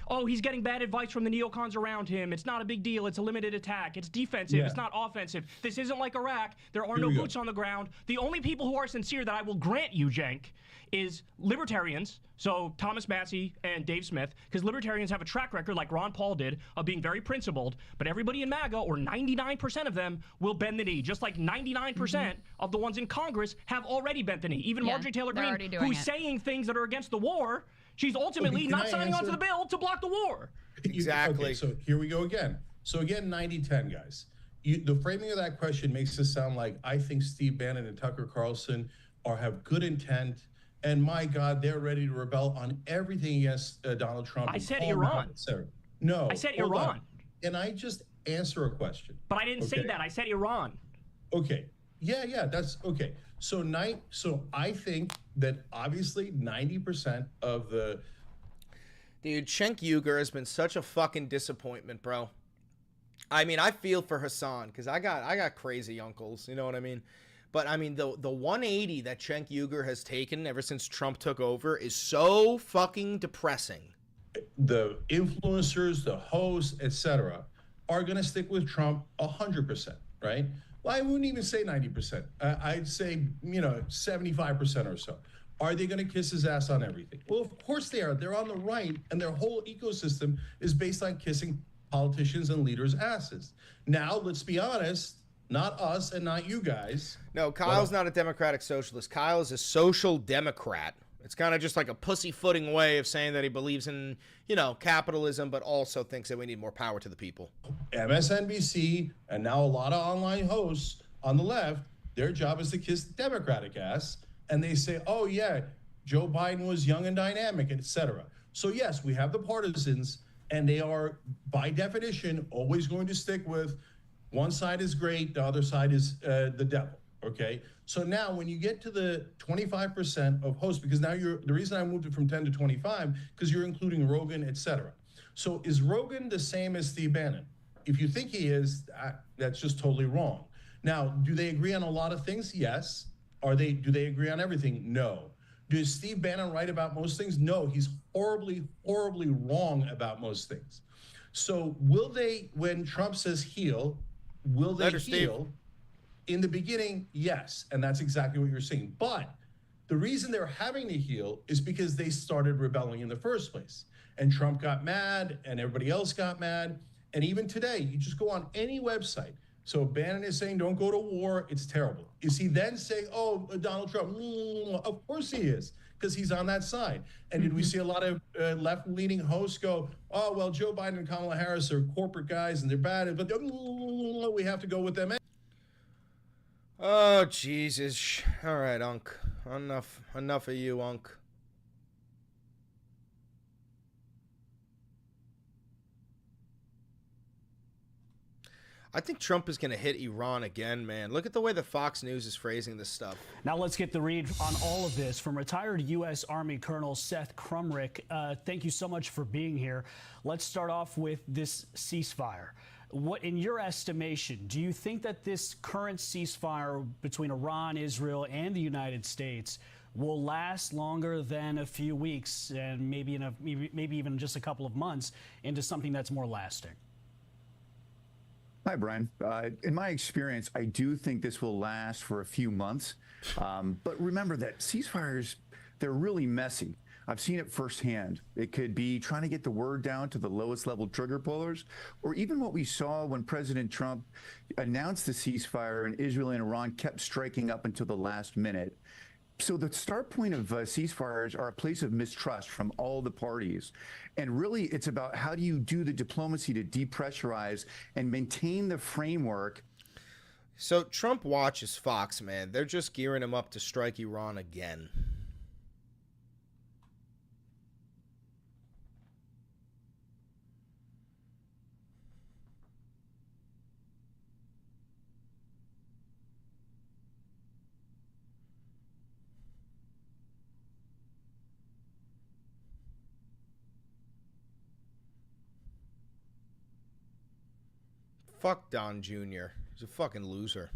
Oh, he's getting bad advice from the neocons around him. It's not a big deal. It's a limited attack. It's defensive. It's not offensive. This isn't like Iraq. There are no boots on the ground. The only people who are sincere that I will grant you, Jank, is libertarians, so Thomas Massey and Dave Smith, because libertarians have a track record, like Ron Paul did, of being very principled, but everybody in MAGA, or 99% of them, will bend the knee, just like 99% of the ones in Congress have already bent the knee. Even Marjorie Taylor Greene, who's saying things that are against the war, she's ultimately not signing onto the bill to block the war. Exactly. Okay, so here we go again. So again, 90-10, guys. The framing of that question makes it sound like I think Steve Bannon and Tucker Carlson have good intent, and my God, they're ready to rebel on everything against Donald Trump. I said Iran. No. I said Iran. And I just answer a question. But I didn't say that. I said Iran. Okay. Yeah, that's okay. So I think that obviously 90% of the Dude, Cenk Uygur has been such a fucking disappointment, bro. I mean, I feel for Hassan because I got crazy uncles, you know what I mean? But I mean, the 180 that Cenk Uygur has taken ever since Trump took over is so fucking depressing. The influencers, the hosts, etc., are going to stick with Trump 100%, right? Well, I wouldn't even say 90%. I'd say 75% or so. Are they going to kiss his ass on everything? Well, of course they are. They're on the right, and their whole ecosystem is based on kissing politicians and leaders' asses. Now, let's be honest, not us and not you guys. No, Kyle's not a democratic socialist. Kyle is a social democrat. It's kind of just like a pussyfooting way of saying that he believes in, capitalism, but also thinks that we need more power to the people. MSNBC and now a lot of online hosts on the left, their job is to kiss the Democratic ass, and they say, oh yeah, Joe Biden was young and dynamic, etc. So yes, we have the partisans, and they are, by definition, always going to stick with one side is great, the other side is the devil, okay? So now when you get to the 25% of hosts, because now the reason I moved it from 10 to 25, because you're including Rogan, etc. So is Rogan the same as Steve Bannon? If you think he is, that's just totally wrong. Now, do they agree on a lot of things? Yes. Do they agree on everything? No. Does Steve Bannon right about most things? No, he's horribly, horribly wrong about most things. So will they, when Trump says heal, will they heal? In the beginning, yes, and that's exactly what you're seeing. But the reason they're having to heal is because they started rebelling in the first place. And Trump got mad, and everybody else got mad. And even today, you just go on any website. So Bannon is saying, don't go to war, it's terrible. Is he then saying, oh, Donald Trump? Of course he is, because he's on that side. And did we see a lot of left-leaning hosts go, oh, well, Joe Biden and Kamala Harris are corporate guys, and they're bad, but we have to go with them. Oh, Jesus. All right, Unc. Enough of you, Unc. I think Trump is going to hit Iran again, man. Look at the way the Fox News is phrasing this stuff. Now let's get the read on all of this from retired U.S. Army Colonel Seth Crumrick. Thank you so much for being here. Let's start off with this ceasefire. What, in your estimation, do you think that this current ceasefire between Iran, Israel, and the United States will last longer than a few weeks and maybe even just a couple of months into something that's more lasting? Hi, Brian. In my experience, I do think this will last for a few months. But remember that ceasefires, they're really messy. I've seen it firsthand. It could be trying to get the word down to the lowest level trigger pullers, or even what we saw when President Trump announced the ceasefire and Israel and Iran kept striking up until the last minute. So the start point of ceasefires are a place of mistrust from all the parties. And really, it's about how do you do the diplomacy to depressurize and maintain the framework. So Trump watches Fox, man. They're just gearing him up to strike Iran again. Fuck Don Jr. He's a fucking loser.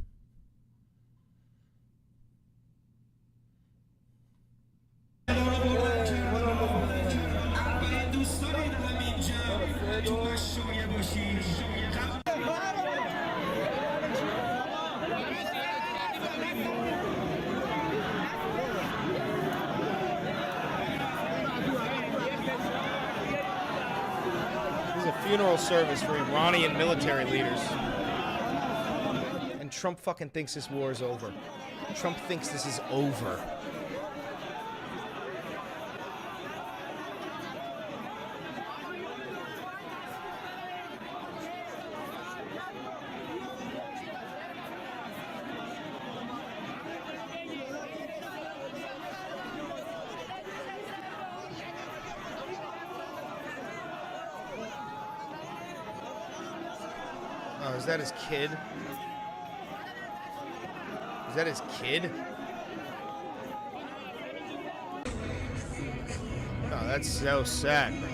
Funeral service for Iranian military leaders. And Trump fucking thinks this war is over. Trump thinks this is over. Is that his kid? Is that his kid? Oh, that's so sad, bro.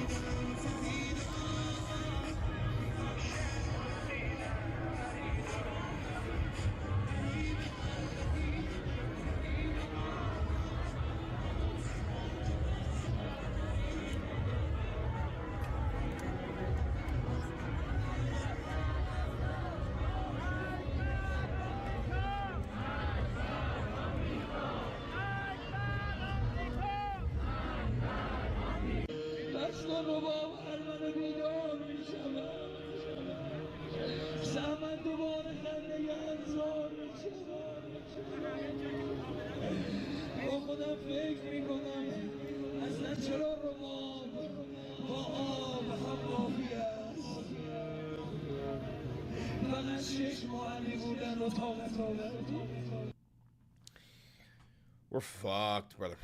We're fucked, brother.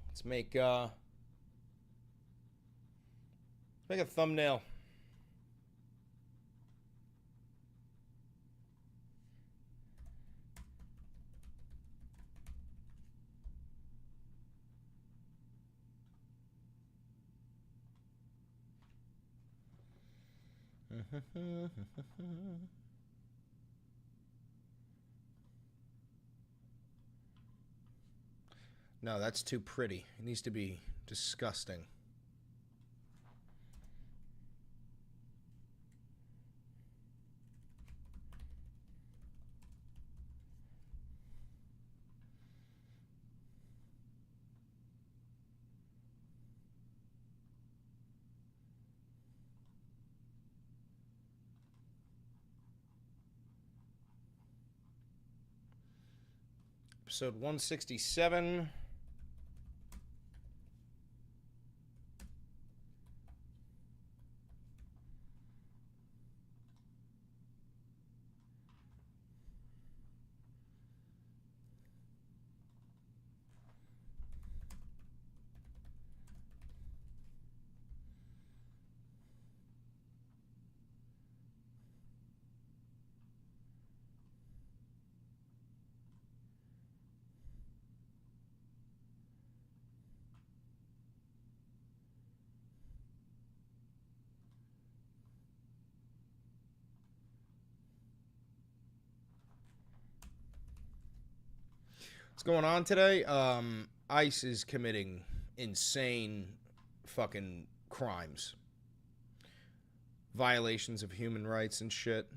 Let's make a thumbnail. No, that's too pretty. It needs to be disgusting. Episode 167. What's going on today? ICE is committing insane fucking crimes. Violations of human rights and shit.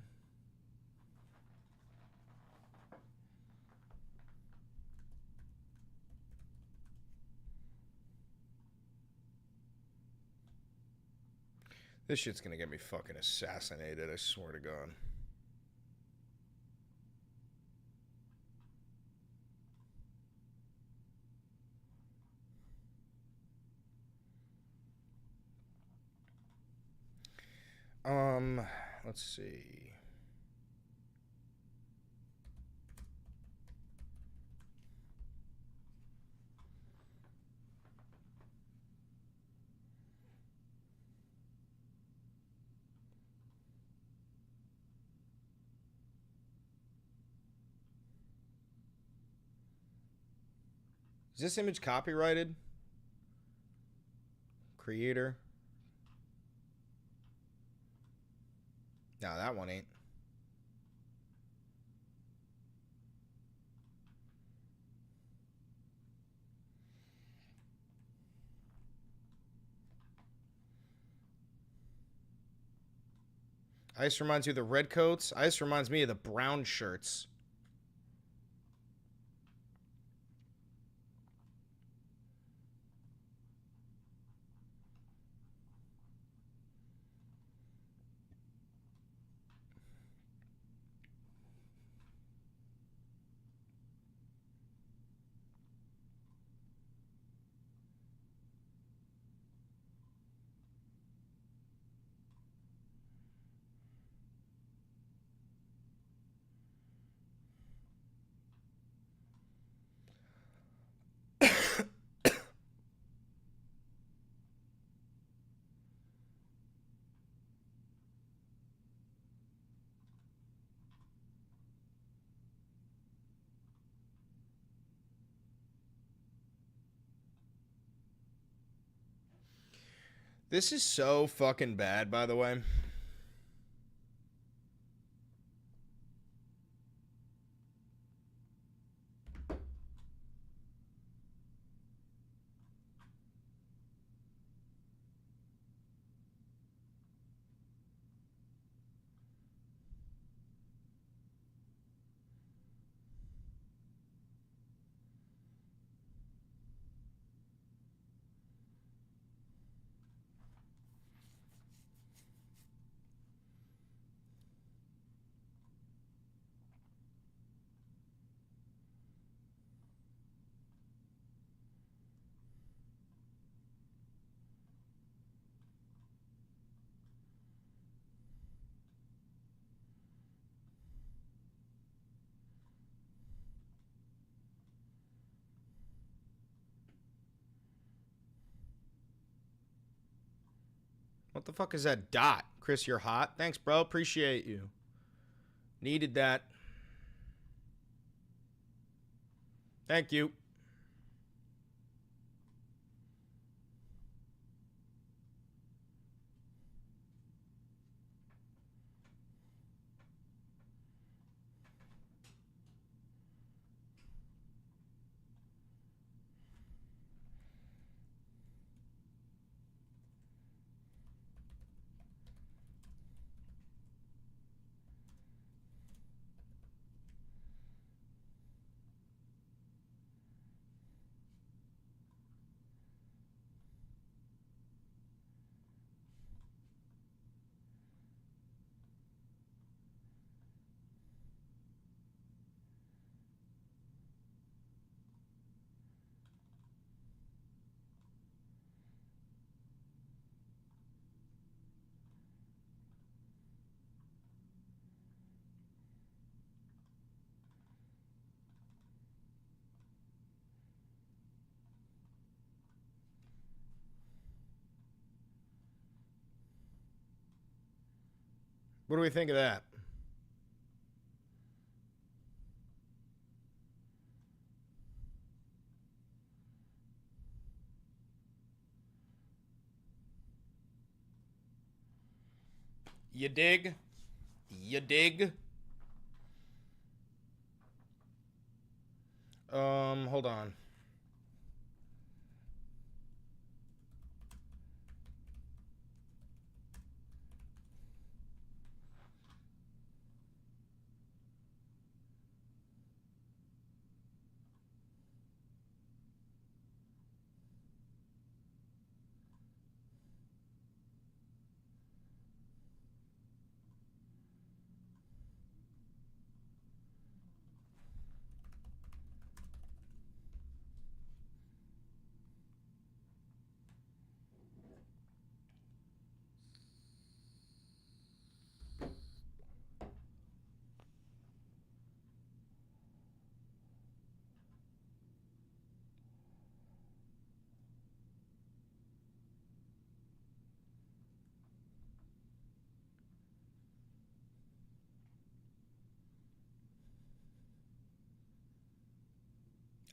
This shit's gonna get me fucking assassinated, I swear to God. Let's see. Is this image copyrighted? Creator? No, that one ain't. Ice reminds you of the red coats. Ice reminds me of the brown shirts. This is so fucking bad, by the way. What the fuck is that dot? Chris, you're hot. Thanks, bro. Appreciate you. Needed that. Thank you. What do we think of that? You dig? You dig? Hold on.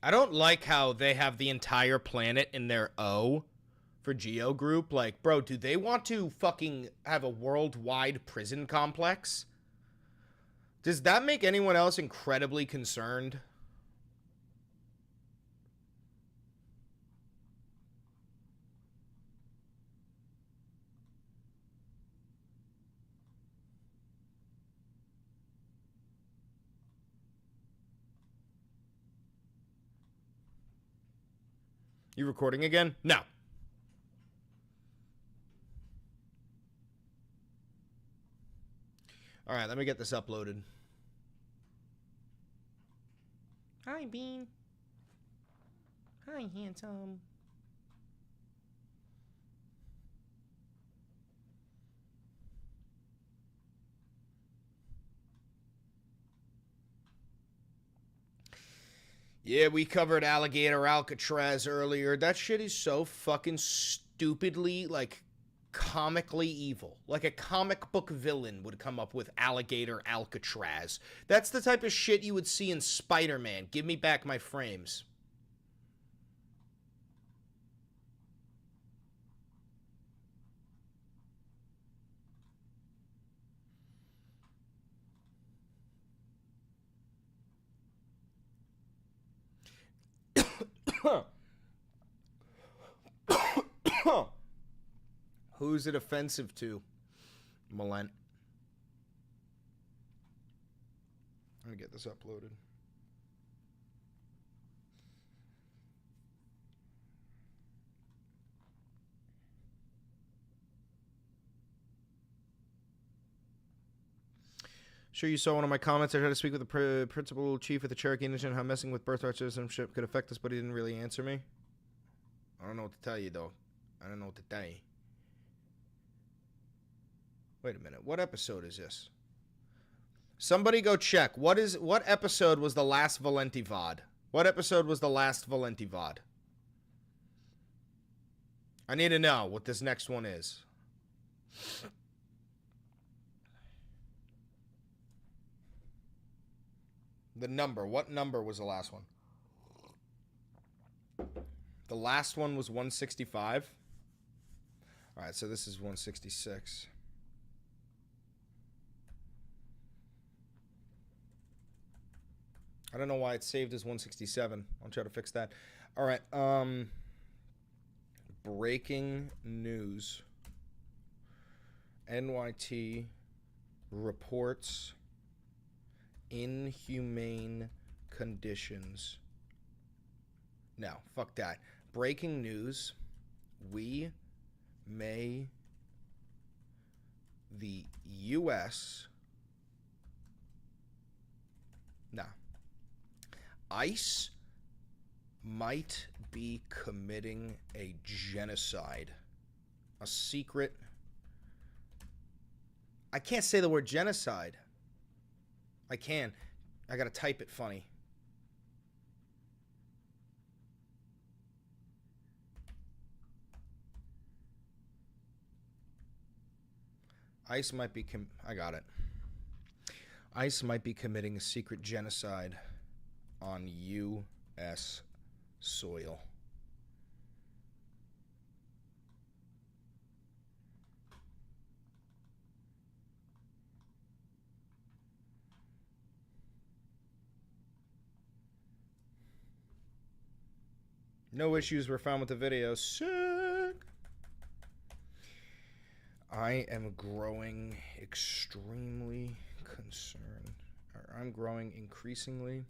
I don't like how they have the entire planet in their O for GEO Group. Like, bro, do they want to fucking have a worldwide prison complex? Does that make anyone else incredibly concerned? You recording again? No. All right, let me get this uploaded. Hi, Bean. Hi, handsome. Yeah, we covered Alligator Alcatraz earlier. That shit is so fucking stupidly, like, comically evil. Like a comic book villain would come up with Alligator Alcatraz. That's the type of shit you would see in Spider-Man. Give me back my frames. Who's it offensive to, Malent? Let me get this uploaded. Sure, you saw one of my comments. I tried to speak with the principal chief of the Cherokee Nation how messing with birthright citizenship could affect us, but he didn't really answer me. I don't know what to tell you, though. I don't know what to tell you. Wait a minute. What episode is this? Somebody go check. What episode was the last Valenti VOD? What episode was the last Valenti VOD? I need to know what this next one is. The number. What number was the last one? The last one was 165. All right, so this is 166. I don't know why it's saved as 167. I'll try to fix that. All right. Breaking news. NYT reports inhumane conditions. No, fuck that. Breaking news. The U.S. ICE might be committing a genocide. A secret. I can't say the word genocide. I can. I gotta type it funny. ICE might be I got it. ICE might be committing a secret genocide on U.S. soil. No issues were found with the video. Sick. I am growing extremely concerned. Or I'm growing increasingly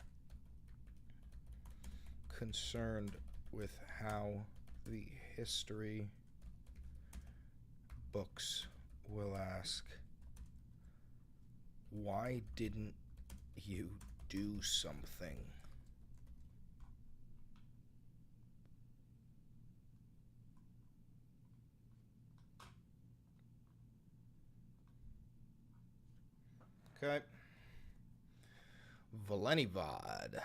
concerned with how the history books will ask, why didn't you do something? Okay. Valenivad.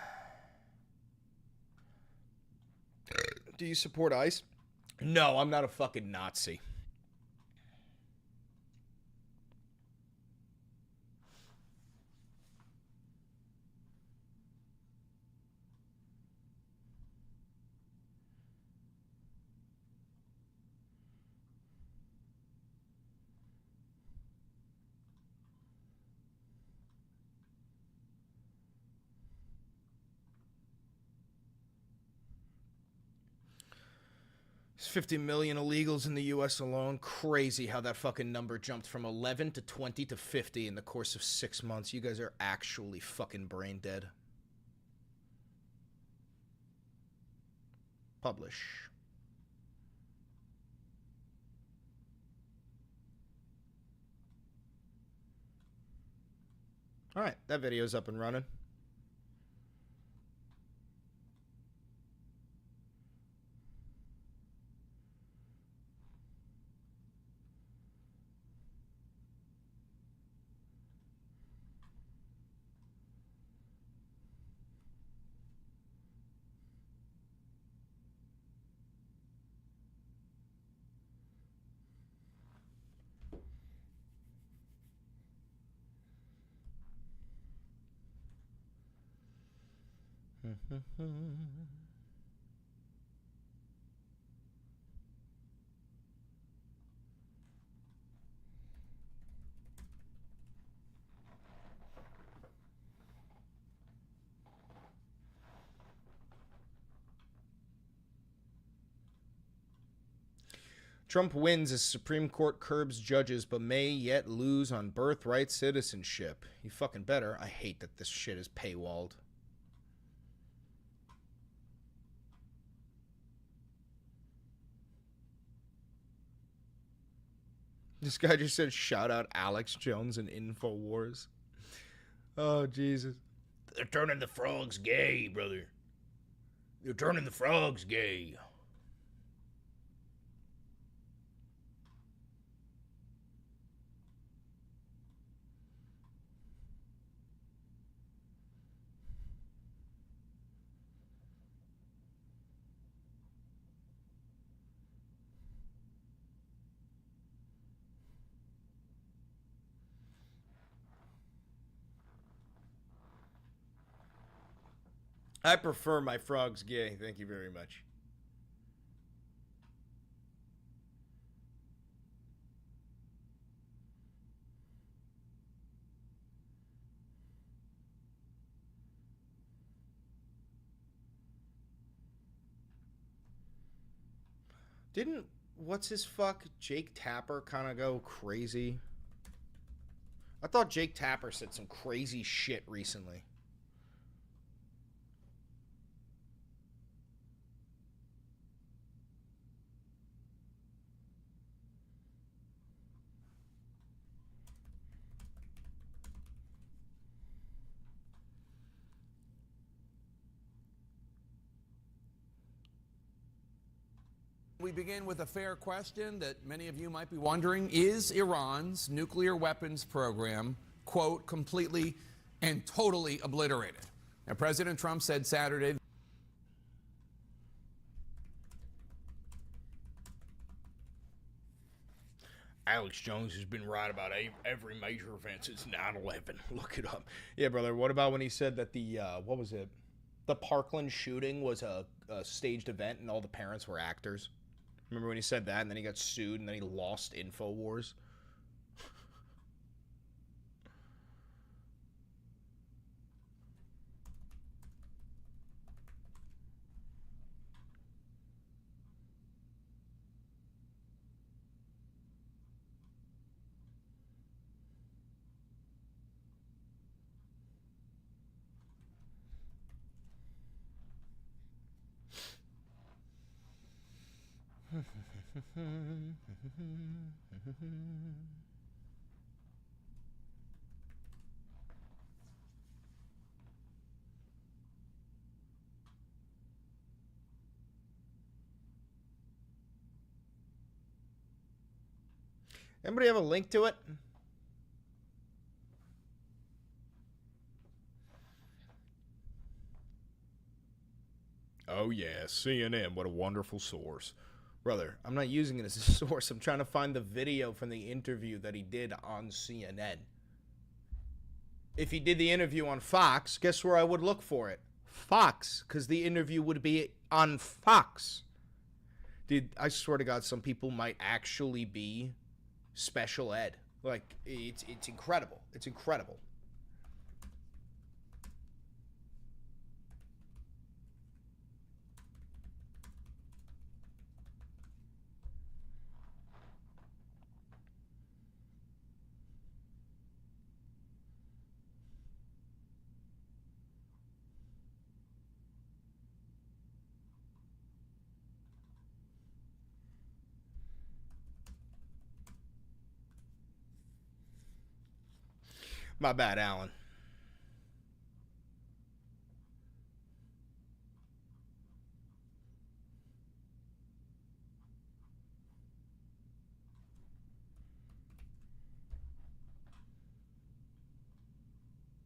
Do you support ICE? No, I'm not a fucking Nazi. There's 50 million illegals in the U.S. alone. Crazy how that fucking number jumped from 11 to 20 to 50 in the course of 6 months. You guys are actually fucking brain dead. Publish. All right, that video's up and running. Trump wins as Supreme Court curbs judges, but may yet lose on birthright citizenship. You fucking better. I hate that this shit is paywalled. This guy just said, shout out Alex Jones and InfoWars. Oh, Jesus. They're turning the frogs gay, brother. They're turning the frogs gay. I prefer my frogs gay. Thank you very much. Didn't Jake Tapper kind of go crazy? I thought Jake Tapper said some crazy shit recently. We begin with a fair question that many of you might be wondering. Is Iran's nuclear weapons program, quote, completely and totally obliterated? Now, President Trump said Saturday. Alex Jones has been right about every major event since 9/11. Look it up. Yeah, brother. What about when he said that the, what was it? The Parkland shooting was a staged event and all the parents were actors? Remember when he said that, and then he got sued, and then he lost InfoWars? Anybody have a link to it? Oh, yeah, CNN. What a wonderful source. Brother, I'm not using it as a source. I'm trying to find the video from the interview that he did on CNN. If he did the interview on Fox, guess where I would look for it? Fox, because the interview would be on Fox. Dude, I swear to God, some people might actually be special ed. Like, it's incredible. It's incredible. My bad, Alan.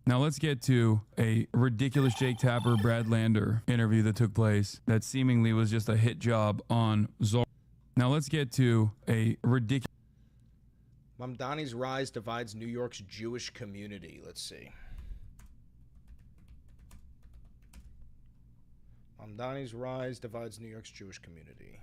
Now let's get to a ridiculous Jake Tapper, Brad Lander interview that took place that seemingly was just a hit job on Zohran. Now let's get to a ridiculous... Mamdani's rise divides New York's Jewish community. Let's see. Mamdani's rise divides New York's Jewish community.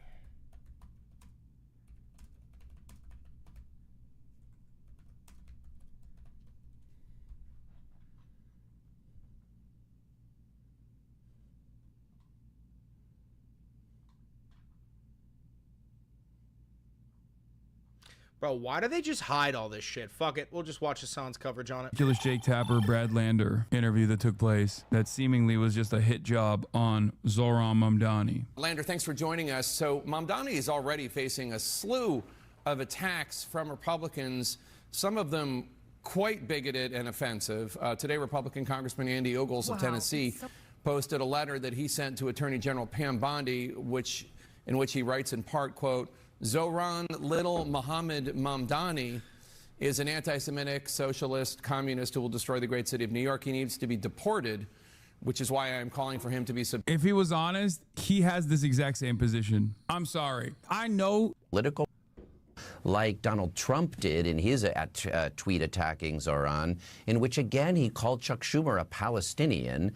Bro, why do they just hide all this shit? Fuck it. We'll just watch Hassan's coverage on it. Ridiculous Jake Tapper, Brad Lander interview that took place that seemingly was just a hit job on Zohran Mamdani. Lander, thanks for joining us. So Mamdani is already facing a slew of attacks from Republicans, some of them quite bigoted and offensive. Today, Republican Congressman Andy Ogles of Tennessee posted a letter that he sent to Attorney General Pam Bondi, in which he writes in part, quote, Zohran Little Mohammed Mamdani is an anti-Semitic, socialist, communist who will destroy the great city of New York. He needs to be deported, which is why I'm calling for him to be If he was honest, he has this exact same position. I'm sorry. I know political, like Donald Trump did in his tweet attacking Zohran, in which again he called Chuck Schumer a Palestinian.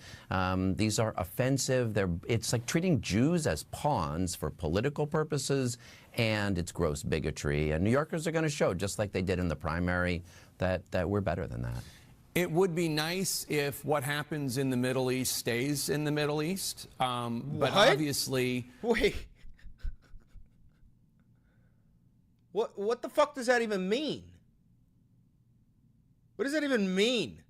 These are offensive. It's like treating Jews as pawns for political purposes, and it's gross bigotry. And New Yorkers are going to show, just like they did in the primary, that we're better than that. It would be nice if what happens in the Middle East stays in the Middle East, but obviously... Wait. What the fuck does that even mean? What does that even mean?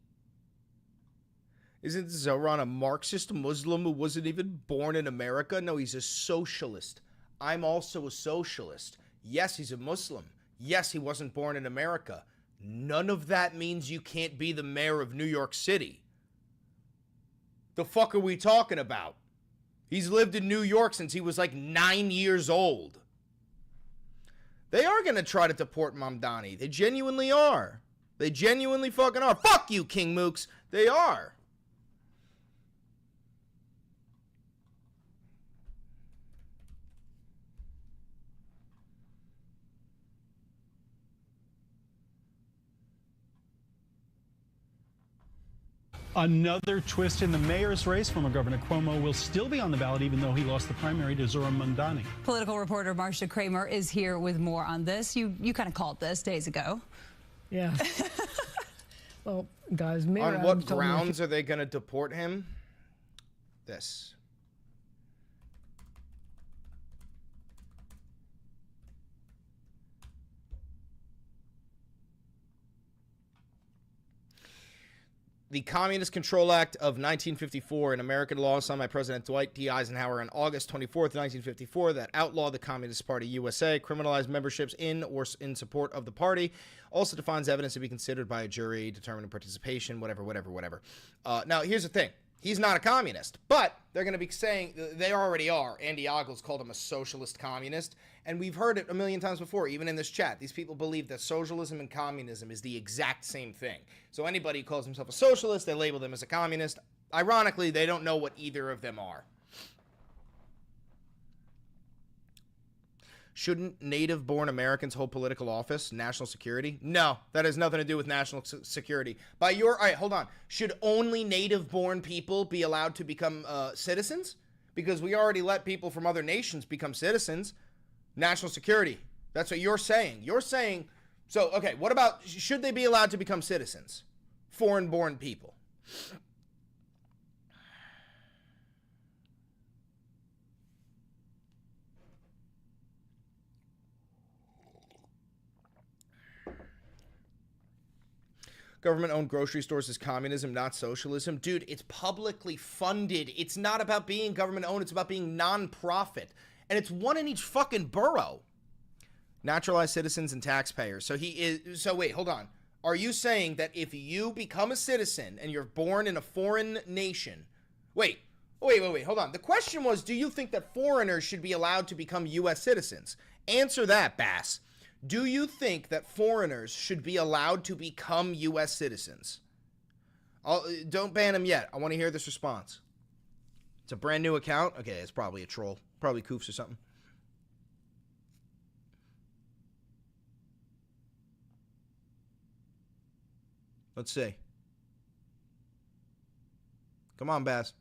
Isn't Zohran a Marxist Muslim who wasn't even born in America? No, he's a socialist. I'm also a socialist. Yes, he's a Muslim. Yes, he wasn't born in America. None of that means you can't be the mayor of New York City. The fuck are we talking about? He's lived in New York since he was like 9 years old. They are going to try to deport Mamdani. They genuinely are. They genuinely fucking are. Fuck you, King Mooks. They are. Another twist in the mayor's race. Former Governor Cuomo will still be on the ballot, even though he lost the primary to Zohran Mamdani. Political reporter Marcia Kramer is here with more on this. You kind of called this days ago. Yeah. Well, guys, Mayor on Adams what told me grounds are they going to deport him? This. The Communist Control Act of 1954, an American law signed by President Dwight D. Eisenhower on August 24th, 1954, that outlawed the Communist Party USA, criminalized memberships in or in support of the party, also defines evidence to be considered by a jury, determining participation, whatever. Now, here's the thing. He's not a communist, but they're going to be saying, they already are. Andy Ogles called him a socialist communist, and we've heard it a million times before, even in this chat. These people believe that socialism and communism is the exact same thing. So anybody who calls himself a socialist, they label them as a communist. Ironically, they don't know what either of them are. Shouldn't native-born Americans hold political office, national security? No, that has nothing to do with national security. All right, hold on. Should only native-born people be allowed to become citizens? Because we already let people from other nations become citizens. National security. That's what you're saying. You're saying, so, okay, what about, should they be allowed to become citizens? Foreign-born people. Government-owned grocery stores is communism, not socialism. Dude, it's publicly funded. It's not about being government-owned. It's about being non-profit. And it's one in each fucking borough. Naturalized citizens and taxpayers. So wait, hold on. Are you saying that if you become a citizen and you're born in a foreign nation... Wait, hold on. The question was, do you think that foreigners should be allowed to become U.S. citizens? Answer that, Bass. Do you think that foreigners should be allowed to become U.S. citizens? Don't ban them yet. I want to hear this response. It's a brand new account? Okay, it's probably a troll. Probably Koofs or something. Let's see. Come on, Bass.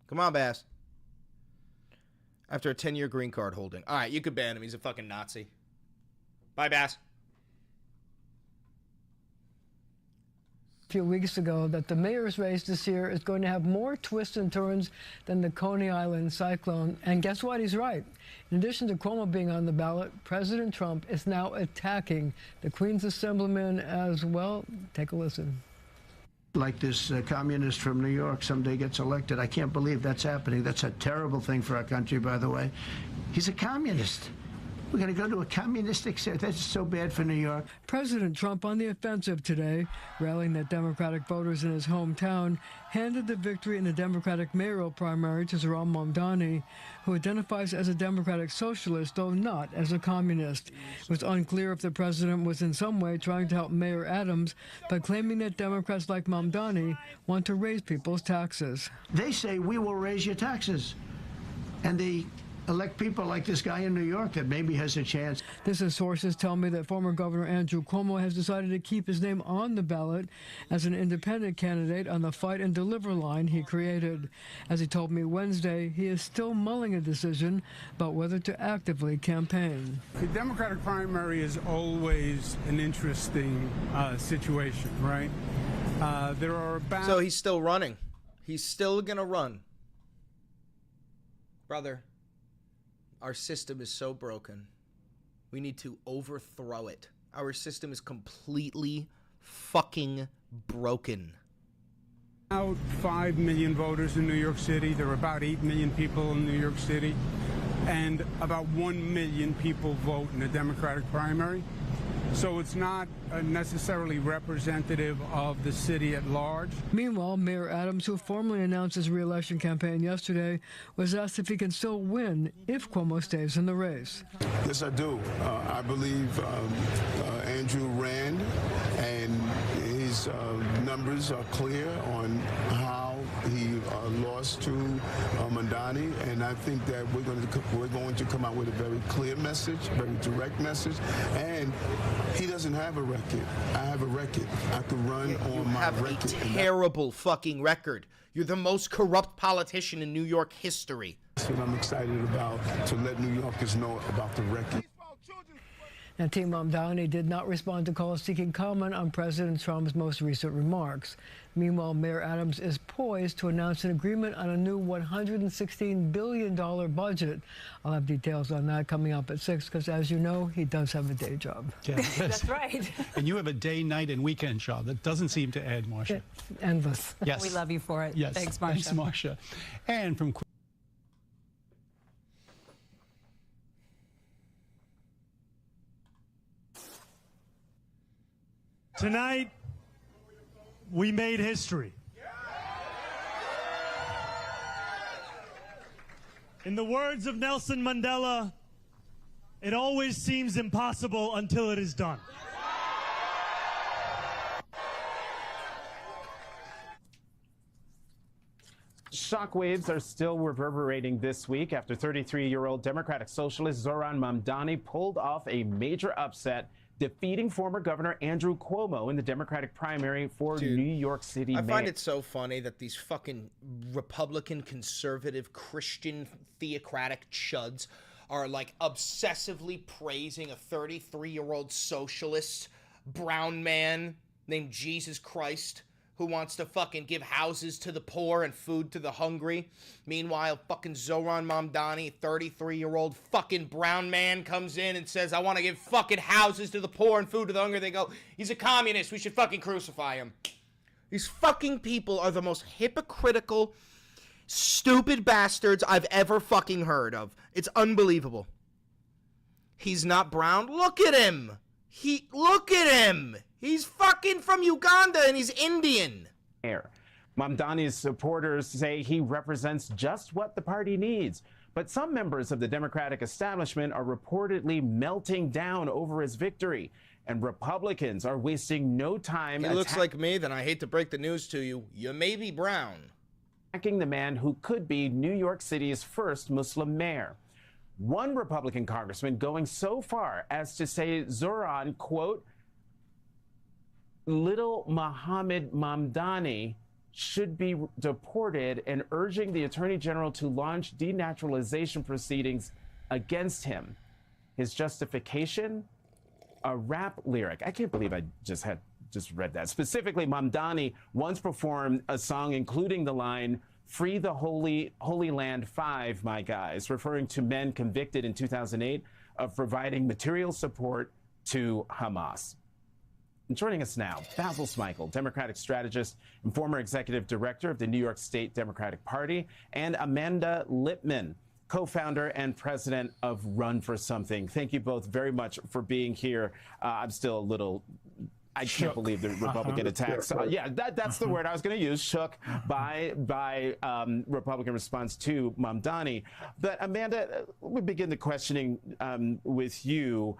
Come on, Bass. After a 10-year green card holding. All right, you could ban him. He's a fucking Nazi. Bye, Bass. a few weeks ago that the mayor's race this year is going to have more twists and turns than the Coney Island cyclone. And guess what? He's right. In addition to Cuomo being on the ballot, President Trump is now attacking the Queen's Assemblyman as well. Take a listen. Like this communist from New York someday gets elected. I can't believe that's happening. That's a terrible thing for our country, by the way. He's a communist. We're going to go to a communistic state. That's so bad for New York. President Trump on the offensive today, rallying the Democratic voters in his hometown, handed the victory in the Democratic mayoral primary to Zohran Mamdani, who identifies as a Democratic Socialist, though not as a communist. It was unclear if the president was in some way trying to help Mayor Adams by claiming that Democrats like Mamdani want to raise people's taxes. They say we will raise your taxes. And they elect people like this guy in New York that maybe has a chance. This is sources tell me that former Governor Andrew Cuomo has decided to keep his name on the ballot as an independent candidate on the fight and deliver line he created. As he told me Wednesday, he is still mulling a decision about whether to actively campaign. The Democratic primary is always an interesting situation, right? There are about... So he's still running. He's still gonna run. Brother, our system is so broken. We need to overthrow it. Our system is completely fucking broken. About 5 million voters in New York City. There are about 8 million people in New York City. And about 1 million people vote in the Democratic primary. So it's not necessarily representative of the city at large. Meanwhile, Mayor Adams, who formally announced his re-election campaign yesterday, was asked if he can still win if Cuomo stays in the race. Yes, I do. I believe Andrew ran, and his numbers are clear on how he lost to Mamdani, and I think that we're going to come out with a very clear message, very direct message, and he doesn't have a record. I have a record. I can run on my record. You have a terrible fucking record. You're the most corrupt politician in New York history. That's what I'm excited about, to let New Yorkers know about the record. Now, Team Mamdani did not respond to calls seeking comment on President Trump's most recent remarks. Meanwhile, Mayor Adams is poised to announce an agreement on a new $116 billion budget. I'll have details on that coming up at 6, because as you know, he does have a day job. Yeah, That's right. And you have a day, night, and weekend job. That doesn't seem to end, Marcia. Endless. Yes. We love you for it. Yes. Thanks, Marcia. Thanks, Marcia. And from tonight, we made history. In the words of Nelson Mandela, it always seems impossible until it is done. Shockwaves are still reverberating this week after 33-year-old Democratic Socialist Zohran Mamdani pulled off a major upset, defeating former Governor Andrew Cuomo in the Democratic primary for New York City mayor. I find it so funny that these fucking Republican, conservative, Christian, theocratic chuds are like obsessively praising a 33-year-old socialist brown man named Jesus Christ who wants to fucking give houses to the poor and food to the hungry. Meanwhile, fucking Zohran Mamdani, 33-year-old fucking brown man, comes in and says, I want to give fucking houses to the poor and food to the hungry. They go, he's a communist. We should fucking crucify him. These fucking people are the most hypocritical, stupid bastards I've ever fucking heard of. It's unbelievable. He's not brown. Look at him. Look at him. He's fucking from Uganda and he's Indian. Mamdani's supporters say he represents just what the party needs. But some members of the Democratic establishment are reportedly melting down over his victory. And Republicans are wasting no time. He looks like me, then I hate to break the news to you. You may be brown. Attacking the man who could be New York City's first Muslim mayor. One Republican congressman going so far as to say Zohran, quote, little Mohammed Mamdani should be deported, and urging the Attorney General to launch denaturalization proceedings against him. His justification? A rap lyric. I can't believe I just had just read that. Specifically, Mamdani once performed a song including the line, "Free the Holy Land 5, my guys," referring to men convicted in 2008 of providing material support to Hamas. And joining us now, Basil Smikle, Democratic strategist and former executive director of the New York State Democratic Party, and Amanda Lipman, co-founder and president of Run for Something. Thank you both very much for being here. I'm still a little... I can't believe the Republican attacks. Yeah, that's the word I was going to use, shook by Republican response to Mamdani. But Amanda, we begin the questioning with you.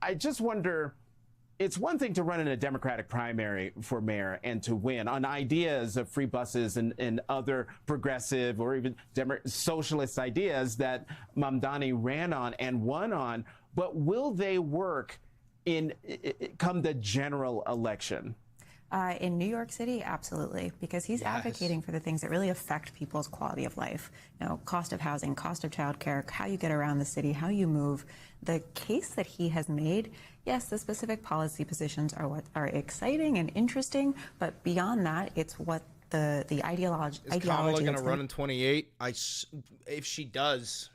I just wonder, it's one thing to run in a Democratic primary for mayor and to win on ideas of free buses and other progressive or even socialist ideas that Mamdani ran on and won on, but will they work come the general election? In New York City, absolutely, because he's advocating for the things that really affect people's quality of life. You know, cost of housing, cost of childcare, how you get around the city, how you move. The case that he has made, yes, the specific policy positions are what are exciting and interesting, but beyond that, it's what the ideology. Is Kamala going to run in 28? If she does,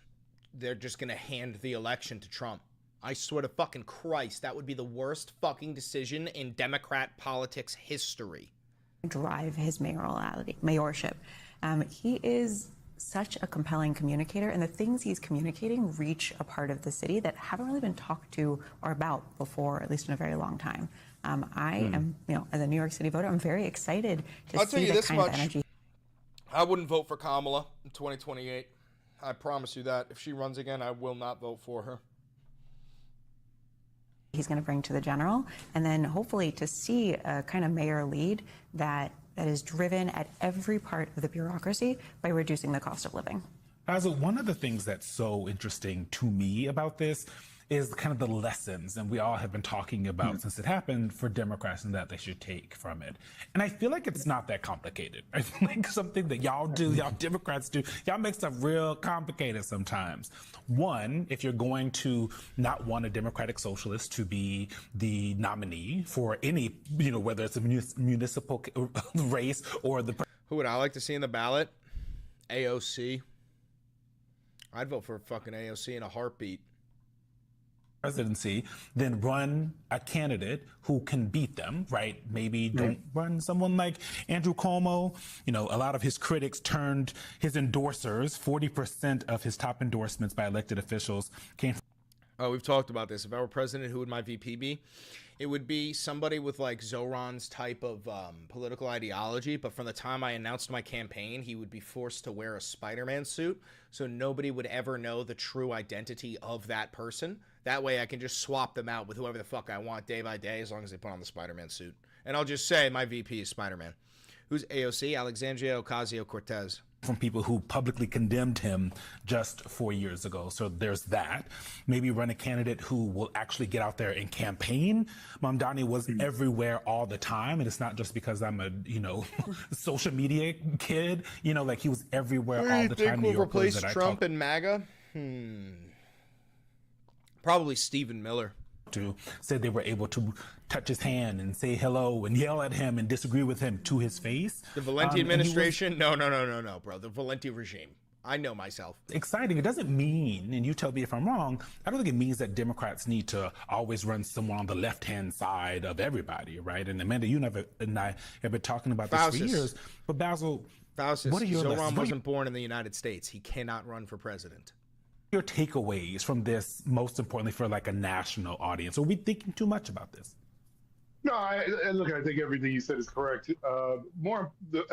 they're just going to hand the election to Trump. I swear to fucking Christ, that would be the worst fucking decision in Democrat politics history. Drive his mayorship. He is such a compelling communicator, and the things he's communicating reach a part of the city that haven't really been talked to or about before, at least in a very long time. I am, as a New York City voter, I'm very excited to see the kind of energy. I wouldn't vote for Kamala in 2028. I promise you that. If she runs again, I will not vote for her. He's going to bring to the general, and then hopefully to see a kind of mayor lead that is driven at every part of the bureaucracy by reducing the cost of living. Basil, one of the things that's so interesting to me about this is kind of the lessons, and we all have been talking about since it happened, for Democrats and that they should take from it. And I feel like it's not that complicated. I feel like something that y'all do, y'all Democrats do, y'all make stuff real complicated sometimes. One, if you're going to not want a Democratic Socialist to be the nominee for any, whether it's a municipal race or the... Who would I like to see in the ballot? AOC. I'd vote for fucking AOC in a heartbeat. Presidency, then run a candidate who can beat them, right? Maybe don't run someone like Andrew Cuomo. A lot of his critics turned his endorsers, 40% of his top endorsements by elected officials came from... Oh, we've talked about this. If I were president, who would my VP be? It would be somebody with like Zohran's type of political ideology, but from the time I announced my campaign, he would be forced to wear a Spider-Man suit, so nobody would ever know the true identity of that person. That way I can just swap them out with whoever the fuck I want day by day, as long as they put on the Spider-Man suit. And I'll just say my VP is Spider-Man. Who's AOC? Alexandria Ocasio-Cortez. From people who publicly condemned him just 4 years ago. So there's that. Maybe run a candidate who will actually get out there and campaign. Mamdani was everywhere all the time. And it's not just because I'm a, social media kid. Like he was everywhere all the time. Who do you think will replace Trump and MAGA? Probably Stephen Miller. Said they were able to touch his hand and say hello and yell at him and disagree with him to his face. The Valenti administration? No, bro. The Valenti regime. I know myself. Exciting. It doesn't mean, and you tell me if I'm wrong, I don't think it means that Democrats need to always run someone on the left-hand side of everybody, right? And Amanda, you and I have been talking about this for years. But Basil, what are your lessons? Zohran wasn't born in the United States. He cannot run for president. Your takeaways from this, most importantly for like a national audience? Are we thinking too much about this? No, I think everything you said is correct. I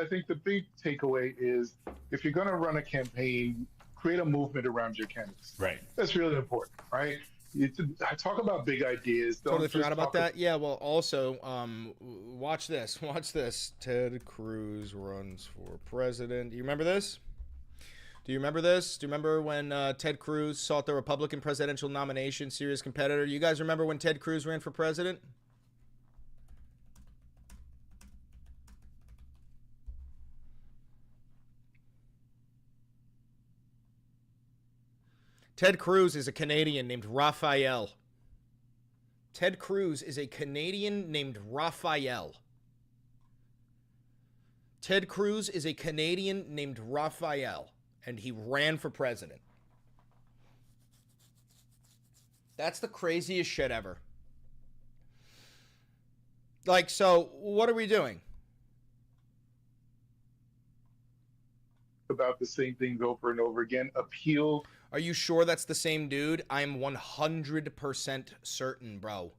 think the big takeaway is if you're going to run a campaign, create a movement around your candidates. Right. That's really important, right? I talk about big ideas. Totally forgot about that. Yeah, well, also, watch this. Ted Cruz runs for president. Do you remember this? Do you remember this? Do you remember when Ted Cruz sought the Republican presidential nomination, serious competitor? You guys remember when Ted Cruz ran for president? Ted Cruz is a Canadian named Raphael. Ted Cruz is a Canadian named Raphael. Ted Cruz is a Canadian named Raphael, and he ran for president. That's the craziest shit ever. Like, so what are we doing? About the same things over and over again. Appeal. Are you sure that's the same dude? I'm 100% certain, bro.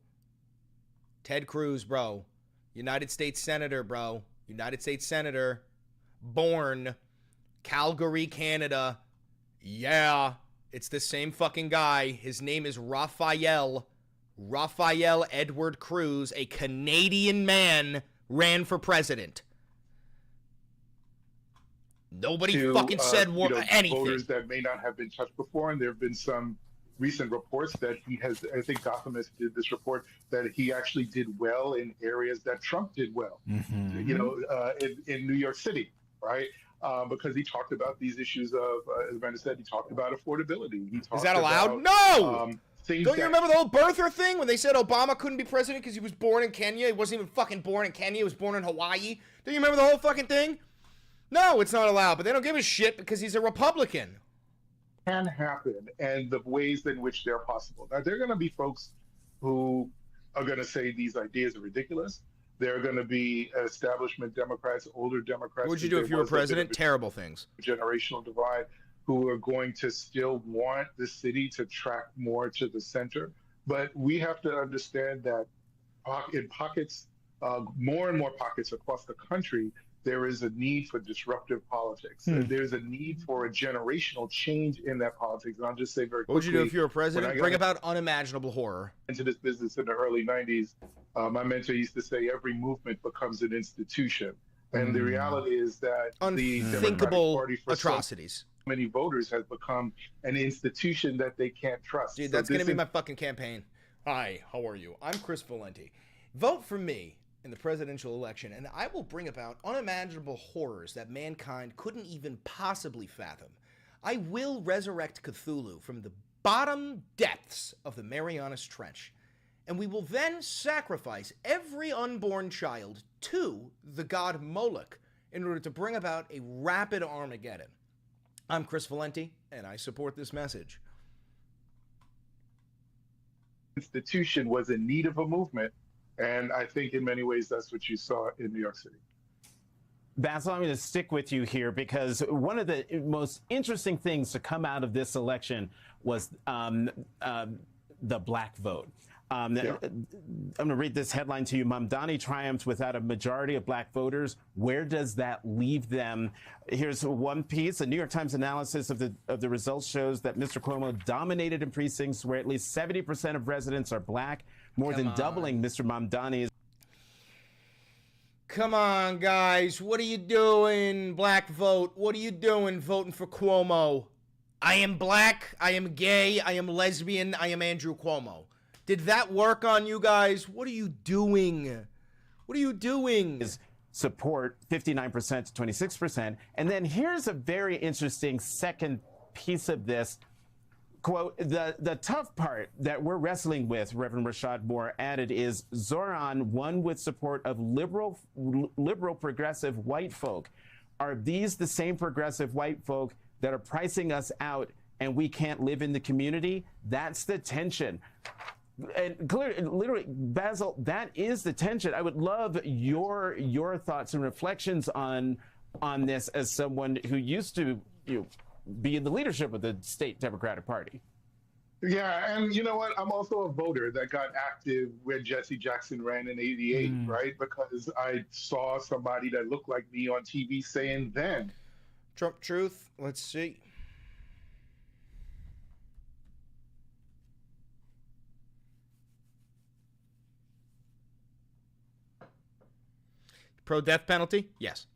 Ted Cruz, bro. United States Senator, bro. United States Senator. Born. Calgary, Canada. Yeah. It's the same fucking guy. His name is Raphael. Raphael Edward Cruz, a Canadian man, ran for president. Nobody fucking said anything. Voters that may not have been touched before, and there have been some recent reports that he has. I think Gothamist did this report that he actually did well in areas that Trump did well. Mm-hmm. You know, in New York City, right? Because he talked about these issues of, as Amanda said, he talked about affordability. He talked Is that allowed? about, No! Don't you remember the whole birther thing when they said Obama couldn't be president because he was born in Kenya? He wasn't even fucking born in Kenya. He was born in Hawaii. Do you remember the whole fucking thing? No, it's not allowed, but they don't give a shit because he's a Republican. Can happen, and the ways in which they're possible. Now, there are going to be folks who are going to say these ideas are ridiculous. There are going to be establishment Democrats, older Democrats. What would you do if you were president? Terrible things. Generational divide, who are going to still want the city to track more to the center. But we have to understand that in pockets, more and more pockets across the country, there is a need for disruptive politics. There's a need for a generational change in that politics. And I'll just say very quickly. What would you do if you were president? Bring about unimaginable horror. Into this business in the early 90s, my mentor used to say every movement becomes an institution. And the reality is that the Democratic Party for atrocities. So many voters has become an institution that they can't trust. Dude, that's going to be my fucking campaign. Hi, how are you? I'm Chris Valenti. Vote for me in the presidential election, and I will bring about unimaginable horrors that mankind couldn't even possibly fathom. I will resurrect Cthulhu from the bottom depths of the Marianas Trench, and we will then sacrifice every unborn child to the god Moloch in order to bring about a rapid Armageddon. I'm Chris Valenti, and I support this message. Institution was in need of a movement. And I think in many ways, that's what you saw in New York City. Basil, I'm going to stick with you here because one of the most interesting things to come out of this election was the black vote. I'm going to read this headline to you. Mamdani triumphs without a majority of black voters. Where does that leave them? Here's one piece. A New York Times analysis of the results shows that Mr. Cuomo dominated in precincts where at least 70% of residents are black, more than doubling Mr. Mamdani's. Come on, guys. What are you doing, black vote? What are you doing voting for Cuomo? I am black. I am gay. I am lesbian. I am Andrew Cuomo. Did that work on you guys? What are you doing? What are you doing? Support 59% to 26%. And then here's a very interesting second piece of this. Quote, the tough part that we're wrestling with, Reverend Rashad Moore added, is Zohran won with support of liberal progressive white folk. Are these the same progressive white folk that are pricing us out and we can't live in the community? That's the tension. And clearly, literally, Basil, that is the tension. I would love your thoughts and reflections on this as someone who used to be in the leadership of the state Democratic Party. Yeah, and you know what? I'm also a voter that got active when Jesse Jackson ran in '88, right? Because I saw somebody that looked like me on TV saying then. Trump truth. Let's see. Pro death penalty? Yes.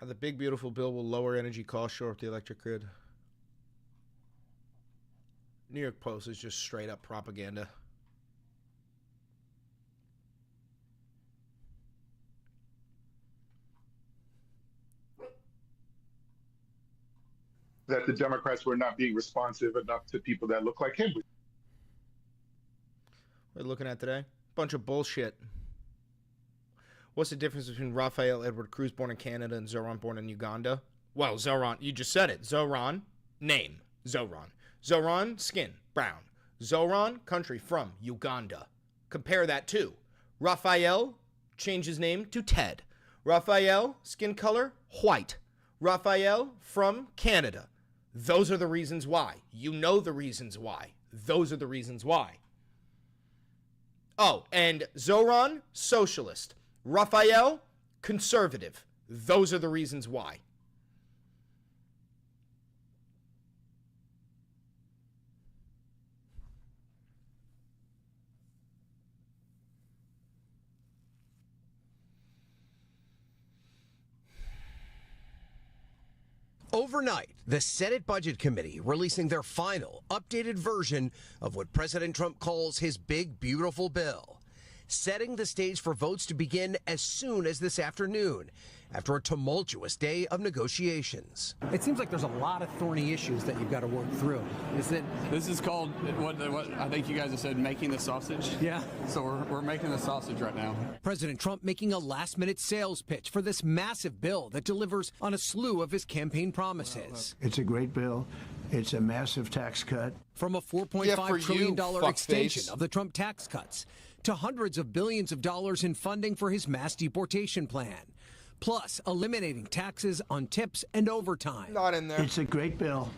The big beautiful bill will lower energy costs, shore up the electric grid. New York Post is just straight up propaganda. that the Democrats were not being responsive enough to people that look like him. We're looking at today. Bunch of bullshit. What's the difference between Rafael Edward Cruz, born in Canada, and Zohran, born in Uganda? Well, Zohran, you just said it. Zohran, name, Zohran. Zohran, skin, brown. Zohran, country, from Uganda. Compare that to Rafael, change his name to Ted. Rafael, skin color, white. Rafael, from Canada. Those are the reasons why. You know the reasons why. Those are the reasons why. Oh, and Zohran, socialist. Rafael, conservative. Those are the reasons why. Overnight, the Senate Budget Committee releasing their final, updated version of what President Trump calls his big, beautiful bill, setting the stage for votes to begin as soon as this afternoon, after a tumultuous day of negotiations. It seems like there's a lot of thorny issues that you've got to work through. Is it? This is called, what I think you guys have said, making the sausage. Yeah. So we're making the sausage right now. President Trump making a last-minute sales pitch for this massive bill that delivers on a slew of his campaign promises. It's a great bill. It's a massive tax cut. From a $4.5 trillion extension of the Trump tax cuts to hundreds of billions of dollars in funding for his mass deportation plan, plus eliminating taxes on tips and overtime. Not in there. It's a great bill.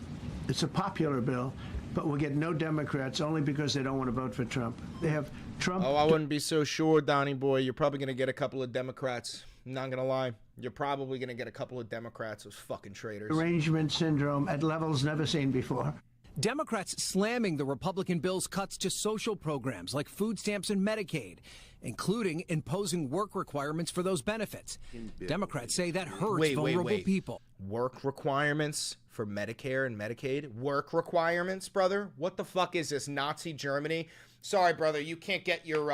It's a popular bill, but we'll get no Democrats only because they don't want to vote for Trump. They have Trump. Oh, I wouldn't be so sure, Donnie boy. You're probably going to get a couple of Democrats. I'm not going to lie. You're probably going to get a couple of Democrats, those fucking traitors. Arrangement syndrome at levels never seen before. Democrats slamming the Republican bill's cuts to social programs like food stamps and Medicaid, including imposing work requirements for those benefits. Democrats say that hurts vulnerable people. Work requirements for Medicare and Medicaid? Work requirements, brother? What the fuck is this, Nazi Germany? Sorry, brother, you can't get your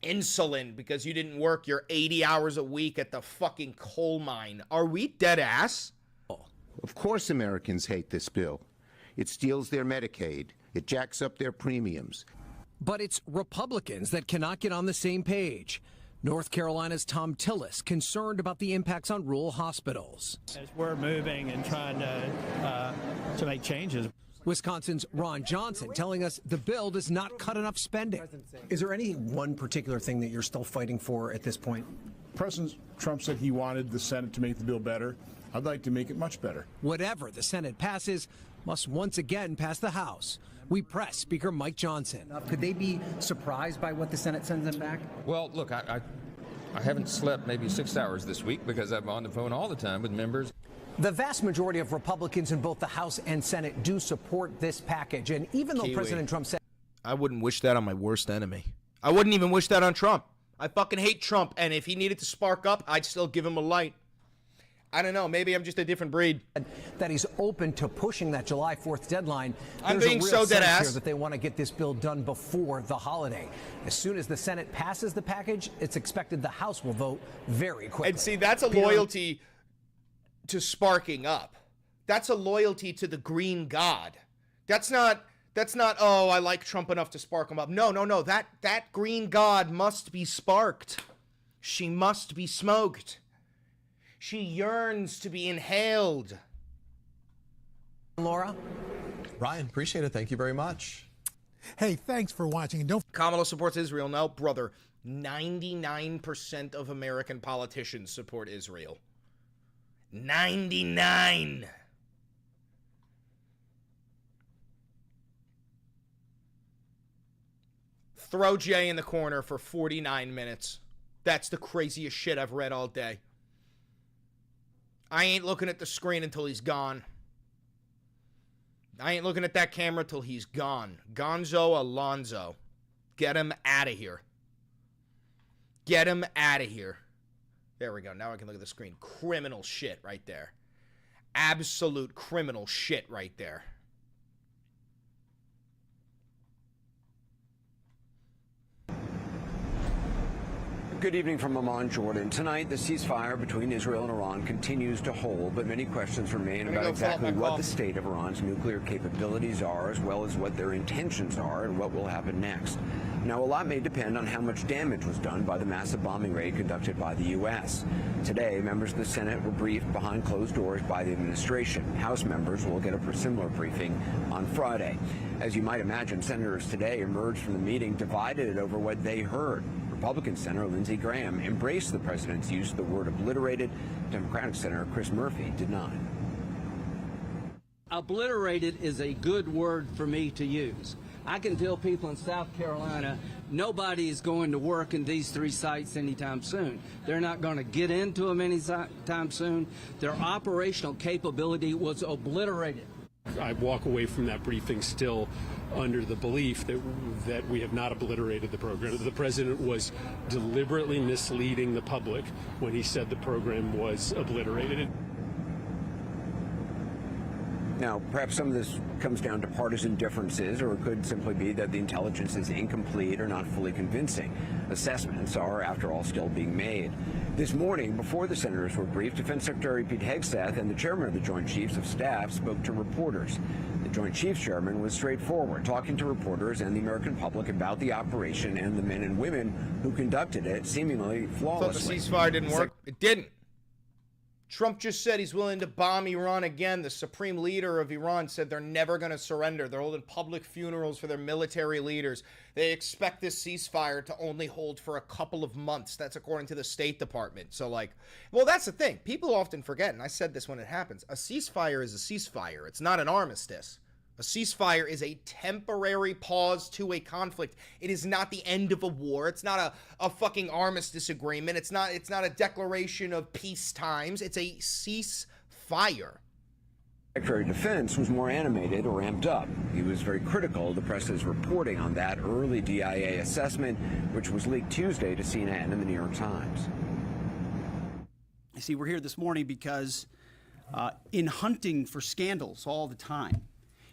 insulin because you didn't work your 80 hours a week at the fucking coal mine. Are we dead ass? Of course Americans hate this bill. It steals their Medicaid. It jacks up their premiums. But it's Republicans that cannot get on the same page. North Carolina's Tom Tillis concerned about the impacts on rural hospitals. As we're moving and trying to make changes. Wisconsin's Ron Johnson telling us the bill does not cut enough spending. Is there any one particular thing that you're still fighting for at this point? President Trump said he wanted the Senate to make the bill better. I'd like to make it much better. Whatever the Senate passes must once again pass the House. We press Speaker Mike Johnson. Could they be surprised by what the Senate sends them back? Well, look, I haven't slept maybe 6 hours this week because I'm on the phone all the time with members. The vast majority of Republicans in both the House and Senate do support this package. And even though President Trump said... I wouldn't wish that on my worst enemy. I wouldn't even wish that on Trump. I fucking hate Trump. And if he needed to spark up, I'd still give him a light. I don't know. Maybe I'm just a different breed. That he's open to pushing that July 4th deadline. I'm being so dead ass here that they want to get this bill done before the holiday. As soon as the Senate passes the package, it's expected the House will vote very quickly. And see, that's a loyalty to sparking up. That's a loyalty to the green god. That's not, oh, I like Trump enough to spark him up. No. That green god must be sparked. She must be smoked. She yearns to be inhaled. Laura? Ryan, appreciate it. Thank you very much. Hey, thanks for watching. And Kamala supports Israel. No, brother. 99% of American politicians support Israel. 99. Throw Jay in the corner for 49 minutes. That's the craziest shit I've read all day. I ain't looking at the screen until he's gone. I ain't looking at that camera till he's gone. Gonzo Alonzo. Get him out of here. Get him out of here. There we go. Now I can look at the screen. Criminal shit right there. Absolute criminal shit right there. Good evening from Amman, Jordan. Tonight, the ceasefire between Israel and Iran continues to hold, but many questions remain about exactly what the state of Iran's nuclear capabilities are, as well as what their intentions are and what will happen next. Now, a lot may depend on how much damage was done by the massive bombing raid conducted by the U.S. Today, members of the Senate were briefed behind closed doors by the administration. House members will get a similar briefing on Friday. As you might imagine, senators today emerged from the meeting divided over what they heard. Republican Senator Lindsey Graham embraced the president's use of the word obliterated. Democratic Senator Chris Murphy did not. Obliterated is a good word for me to use. I can tell people in South Carolina nobody is going to work in these 3 sites anytime soon. They're not going to get into them anytime soon. Their operational capability was obliterated. I walk away from that briefing still under the belief that we have not obliterated the program. The president was deliberately misleading the public when he said the program was obliterated. Now, perhaps some of this comes down to partisan differences, or it could simply be that the intelligence is incomplete or not fully convincing. Assessments are, after all, still being made. This morning, before the senators were briefed, Defense Secretary Pete Hegseth and the chairman of the Joint Chiefs of Staff spoke to reporters. The Joint Chiefs chairman was straightforward, talking to reporters and the American public about the operation and the men and women who conducted it seemingly flawlessly. Thought the ceasefire didn't work. It didn't. Trump just said he's willing to bomb Iran again. The supreme leader of Iran said they're never going to surrender. They're holding public funerals for their military leaders. They expect this ceasefire to only hold for a couple of months. That's according to the State Department. So, like, well, that's the thing. People often forget, and I said this when it happens, a ceasefire is a ceasefire. It's not an armistice. A ceasefire is a temporary pause to a conflict. It is not the end of a war. It's not a fucking armistice agreement. It's not a declaration of peace times. It's a ceasefire. Secretary of Defense was more animated or amped up. He was very critical of the press's reporting on that early DIA assessment, which was leaked Tuesday to CNN and the New York Times. You see, we're here this morning because in hunting for scandals all the time,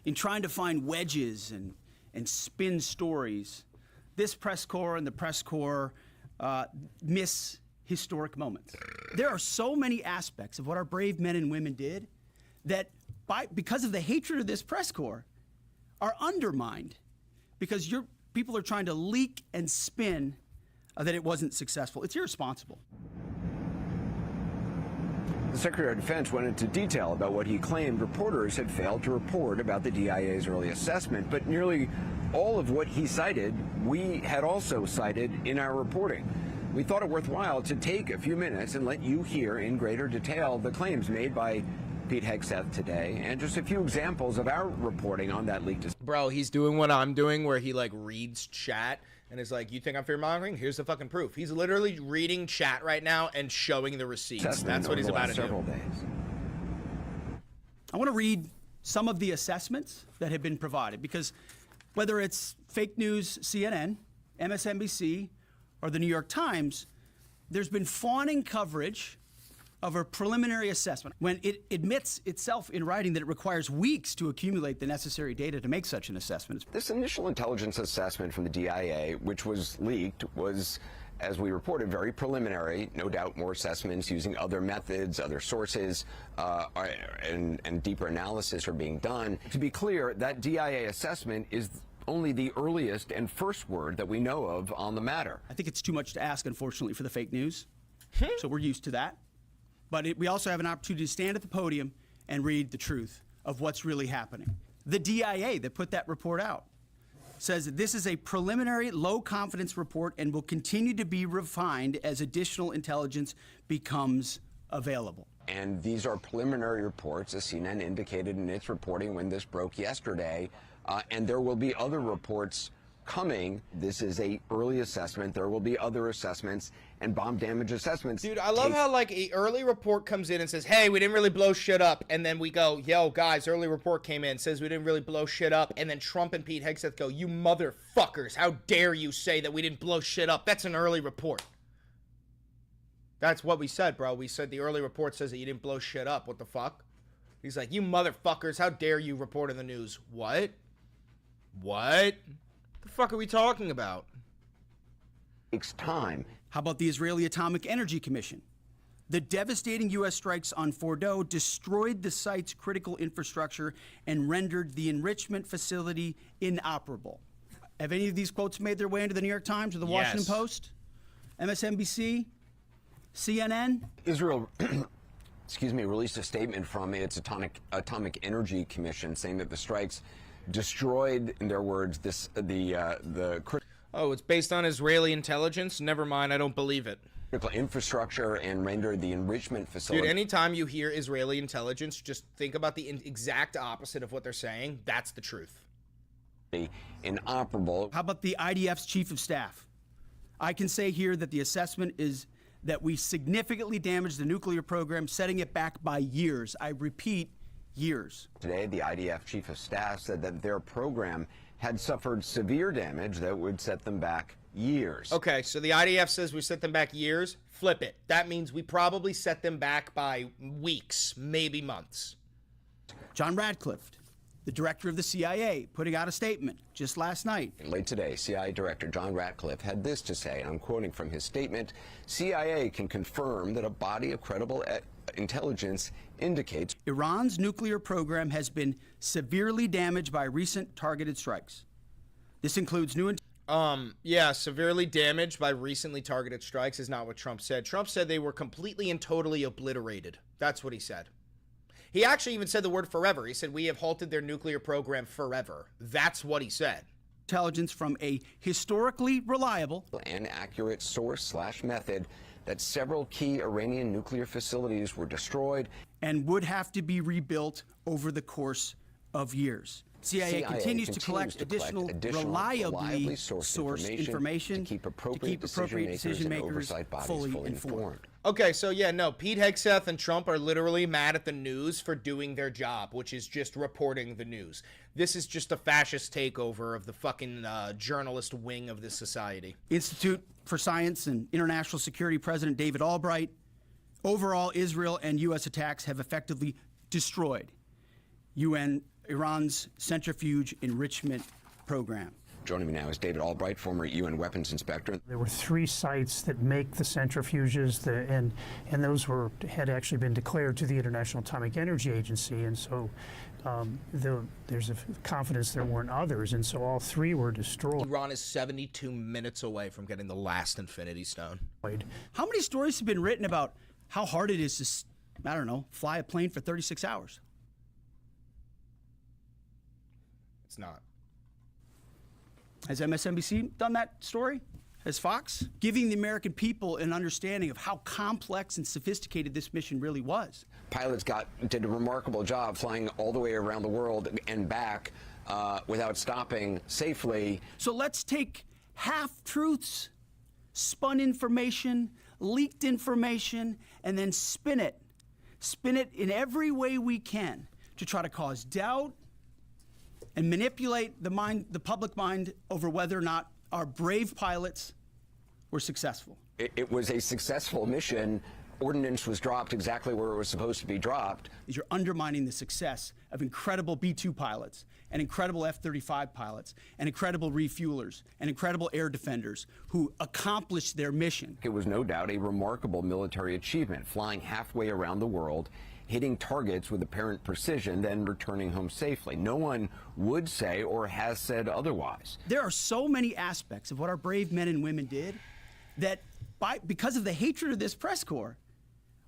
in trying to find wedges and spin stories, this press corps and the press corps miss historic moments. There are so many aspects of what our brave men and women did that because of the hatred of this press corps are undermined because people are trying to leak and spin that it wasn't successful. It's irresponsible. The Secretary of Defense went into detail about what he claimed reporters had failed to report about the DIA's early assessment, but nearly all of what he cited, we had also cited in our reporting. We thought it worthwhile to take a few minutes and let you hear in greater detail the claims made by Pete Hegseth today, and just a few examples of our reporting on that leaked. Bro, he's doing what I'm doing, where he like reads chat and is like, "You think I'm fear mongering? Here's the fucking proof." He's literally reading chat right now and showing the receipts. That's what he's about to do. I want to read some of the assessments that have been provided, because whether it's fake news, CNN, MSNBC, or the New York Times, there's been fawning coverage of a preliminary assessment when it admits itself in writing that it requires weeks to accumulate the necessary data to make such an assessment. This initial intelligence assessment from the DIA, which was leaked, was, as we reported, very preliminary. No doubt more assessments using other methods, other sources, and deeper analysis are being done. To be clear, that DIA assessment is only the earliest and first word that we know of on the matter. I think it's too much to ask, unfortunately, for the fake news. So we're used to that. But we also have an opportunity to stand at the podium and read the truth of what's really happening. The DIA that put that report out says that this is a preliminary low-confidence report and will continue to be refined as additional intelligence becomes available. And these are preliminary reports, as CNN indicated in its reporting when this broke yesterday, and there will be other reports coming. This is a early assessment. There will be other assessments and bomb damage assessments. Dude, I love how like an early report comes in and says, "Hey, we didn't really blow shit up," and then we go, "Yo, guys, early report came in, says we didn't really blow shit up," and then Trump and Pete Hegseth go, "You motherfuckers, how dare you say that we didn't blow shit up? That's an early report." That's what we said, bro. We said the early report says that you didn't blow shit up. What the fuck? He's like, "You motherfuckers, how dare you report in the news?" What? What? The fuck are we talking about? Takes time How about the Israeli Atomic Energy Commission? The devastating U.S. strikes on Fordo destroyed the site's critical infrastructure and rendered the enrichment facility inoperable. Have any of these quotes made their way into the New York Times or the Washington Post? MSNBC? CNN? Israel released a statement from its Atomic Energy Commission saying that the strikes destroyed, in their words, Oh, it's based on Israeli intelligence? Never mind, I don't believe it. Critical infrastructure and rendered the enrichment facility. Dude, anytime you hear Israeli intelligence, just think about the exact opposite of what they're saying. That's the truth. Inoperable. How about the IDF's chief of staff? I can say here that the assessment is that we significantly damaged the nuclear program, setting it back by years. I repeat, years. Today, the IDF chief of staff said that their program had suffered severe damage that would set them back years. Okay, so the IDF says we set them back years. Flip it. That means we probably set them back by weeks, maybe months. John Radcliffe, the director of the CIA, putting out a statement just last night. Late today, CIA Director John Ratcliffe had this to say, and I'm quoting from his statement: CIA can confirm that a body of credible intelligence indicates Iran's nuclear program has been severely damaged by recent targeted strikes. This includes new yeah, severely damaged by recently targeted strikes is not what Trump said. Trump said they were completely and totally obliterated. That's what he said. He actually even said the word forever. He said, we have halted their nuclear program forever. That's what he said. Intelligence from a historically reliable and accurate source/method that several key Iranian nuclear facilities were destroyed and would have to be rebuilt over the course of years. CIA continues to collect additional reliably sourced information to keep appropriate decision makers fully informed. Okay, so yeah, no, Pete Hegseth and Trump are literally mad at the news for doing their job, which is just reporting the news. This is just a fascist takeover of the fucking journalist wing of this society. Institute for Science and International Security President David Albright: overall, Israel and U.S. attacks have effectively destroyed Iran's centrifuge enrichment program. Joining me now is David Albright, former UN weapons inspector. There were 3 sites that make the centrifuges, and those had actually been declared to the International Atomic Energy Agency, and so there's a confidence there weren't others, and so all 3 were destroyed. Iran is 72 minutes away from getting the last Infinity Stone. How many stories have been written about how hard it is to, I don't know, fly a plane for 36 hours? It's not. Has MSNBC done that story? Has Fox? Giving the American people an understanding of how complex and sophisticated this mission really was. Pilots did a remarkable job flying all the way around the world and back without stopping safely. So let's take half-truths, spun information, leaked information, and then spin it. Spin it in every way we can to try to cause doubt and manipulate the public mind over whether or not our brave pilots were successful. It was a successful mission. Ordnance was dropped exactly where it was supposed to be dropped. You're undermining the success of incredible B-2 pilots and incredible F-35 pilots and incredible refuelers and incredible air defenders who accomplished their mission. It was no doubt a remarkable military achievement, flying halfway around the world, hitting targets with apparent precision, then returning home safely. No one would say or has said otherwise. There are so many aspects of what our brave men and women did that, because of the hatred of this press corps,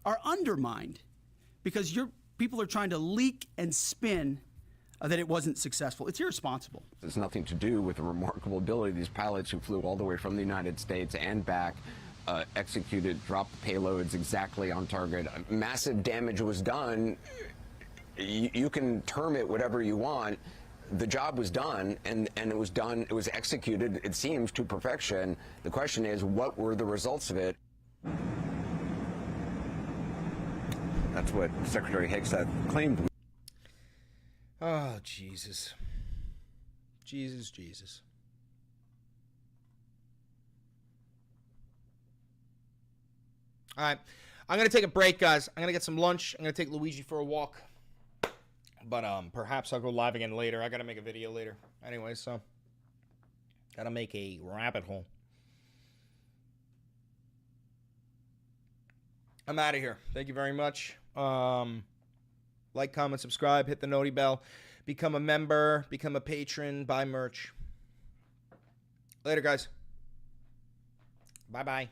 are undermined because people are trying to leak and spin that it wasn't successful. It's irresponsible. It's nothing to do with the remarkable ability of these pilots who flew all the way from the United States and back, executed, dropped payloads exactly on target. Massive damage was done. You can term it whatever you want. The job was done, and it was done. It was executed, it seems, to perfection. The question is, what were the results of it? That's what Secretary Hegseth claimed. Oh, Jesus. Jesus. All right, I'm going to take a break, guys. I'm going to get some lunch. I'm going to take Luigi for a walk. But perhaps I'll go live again later. I got to make a video later. Anyway, so got to make a rabbit hole. I'm out of here. Thank you very much. Like, comment, subscribe, hit the noti bell, become a member, become a patron, buy merch. Later, guys. Bye-bye.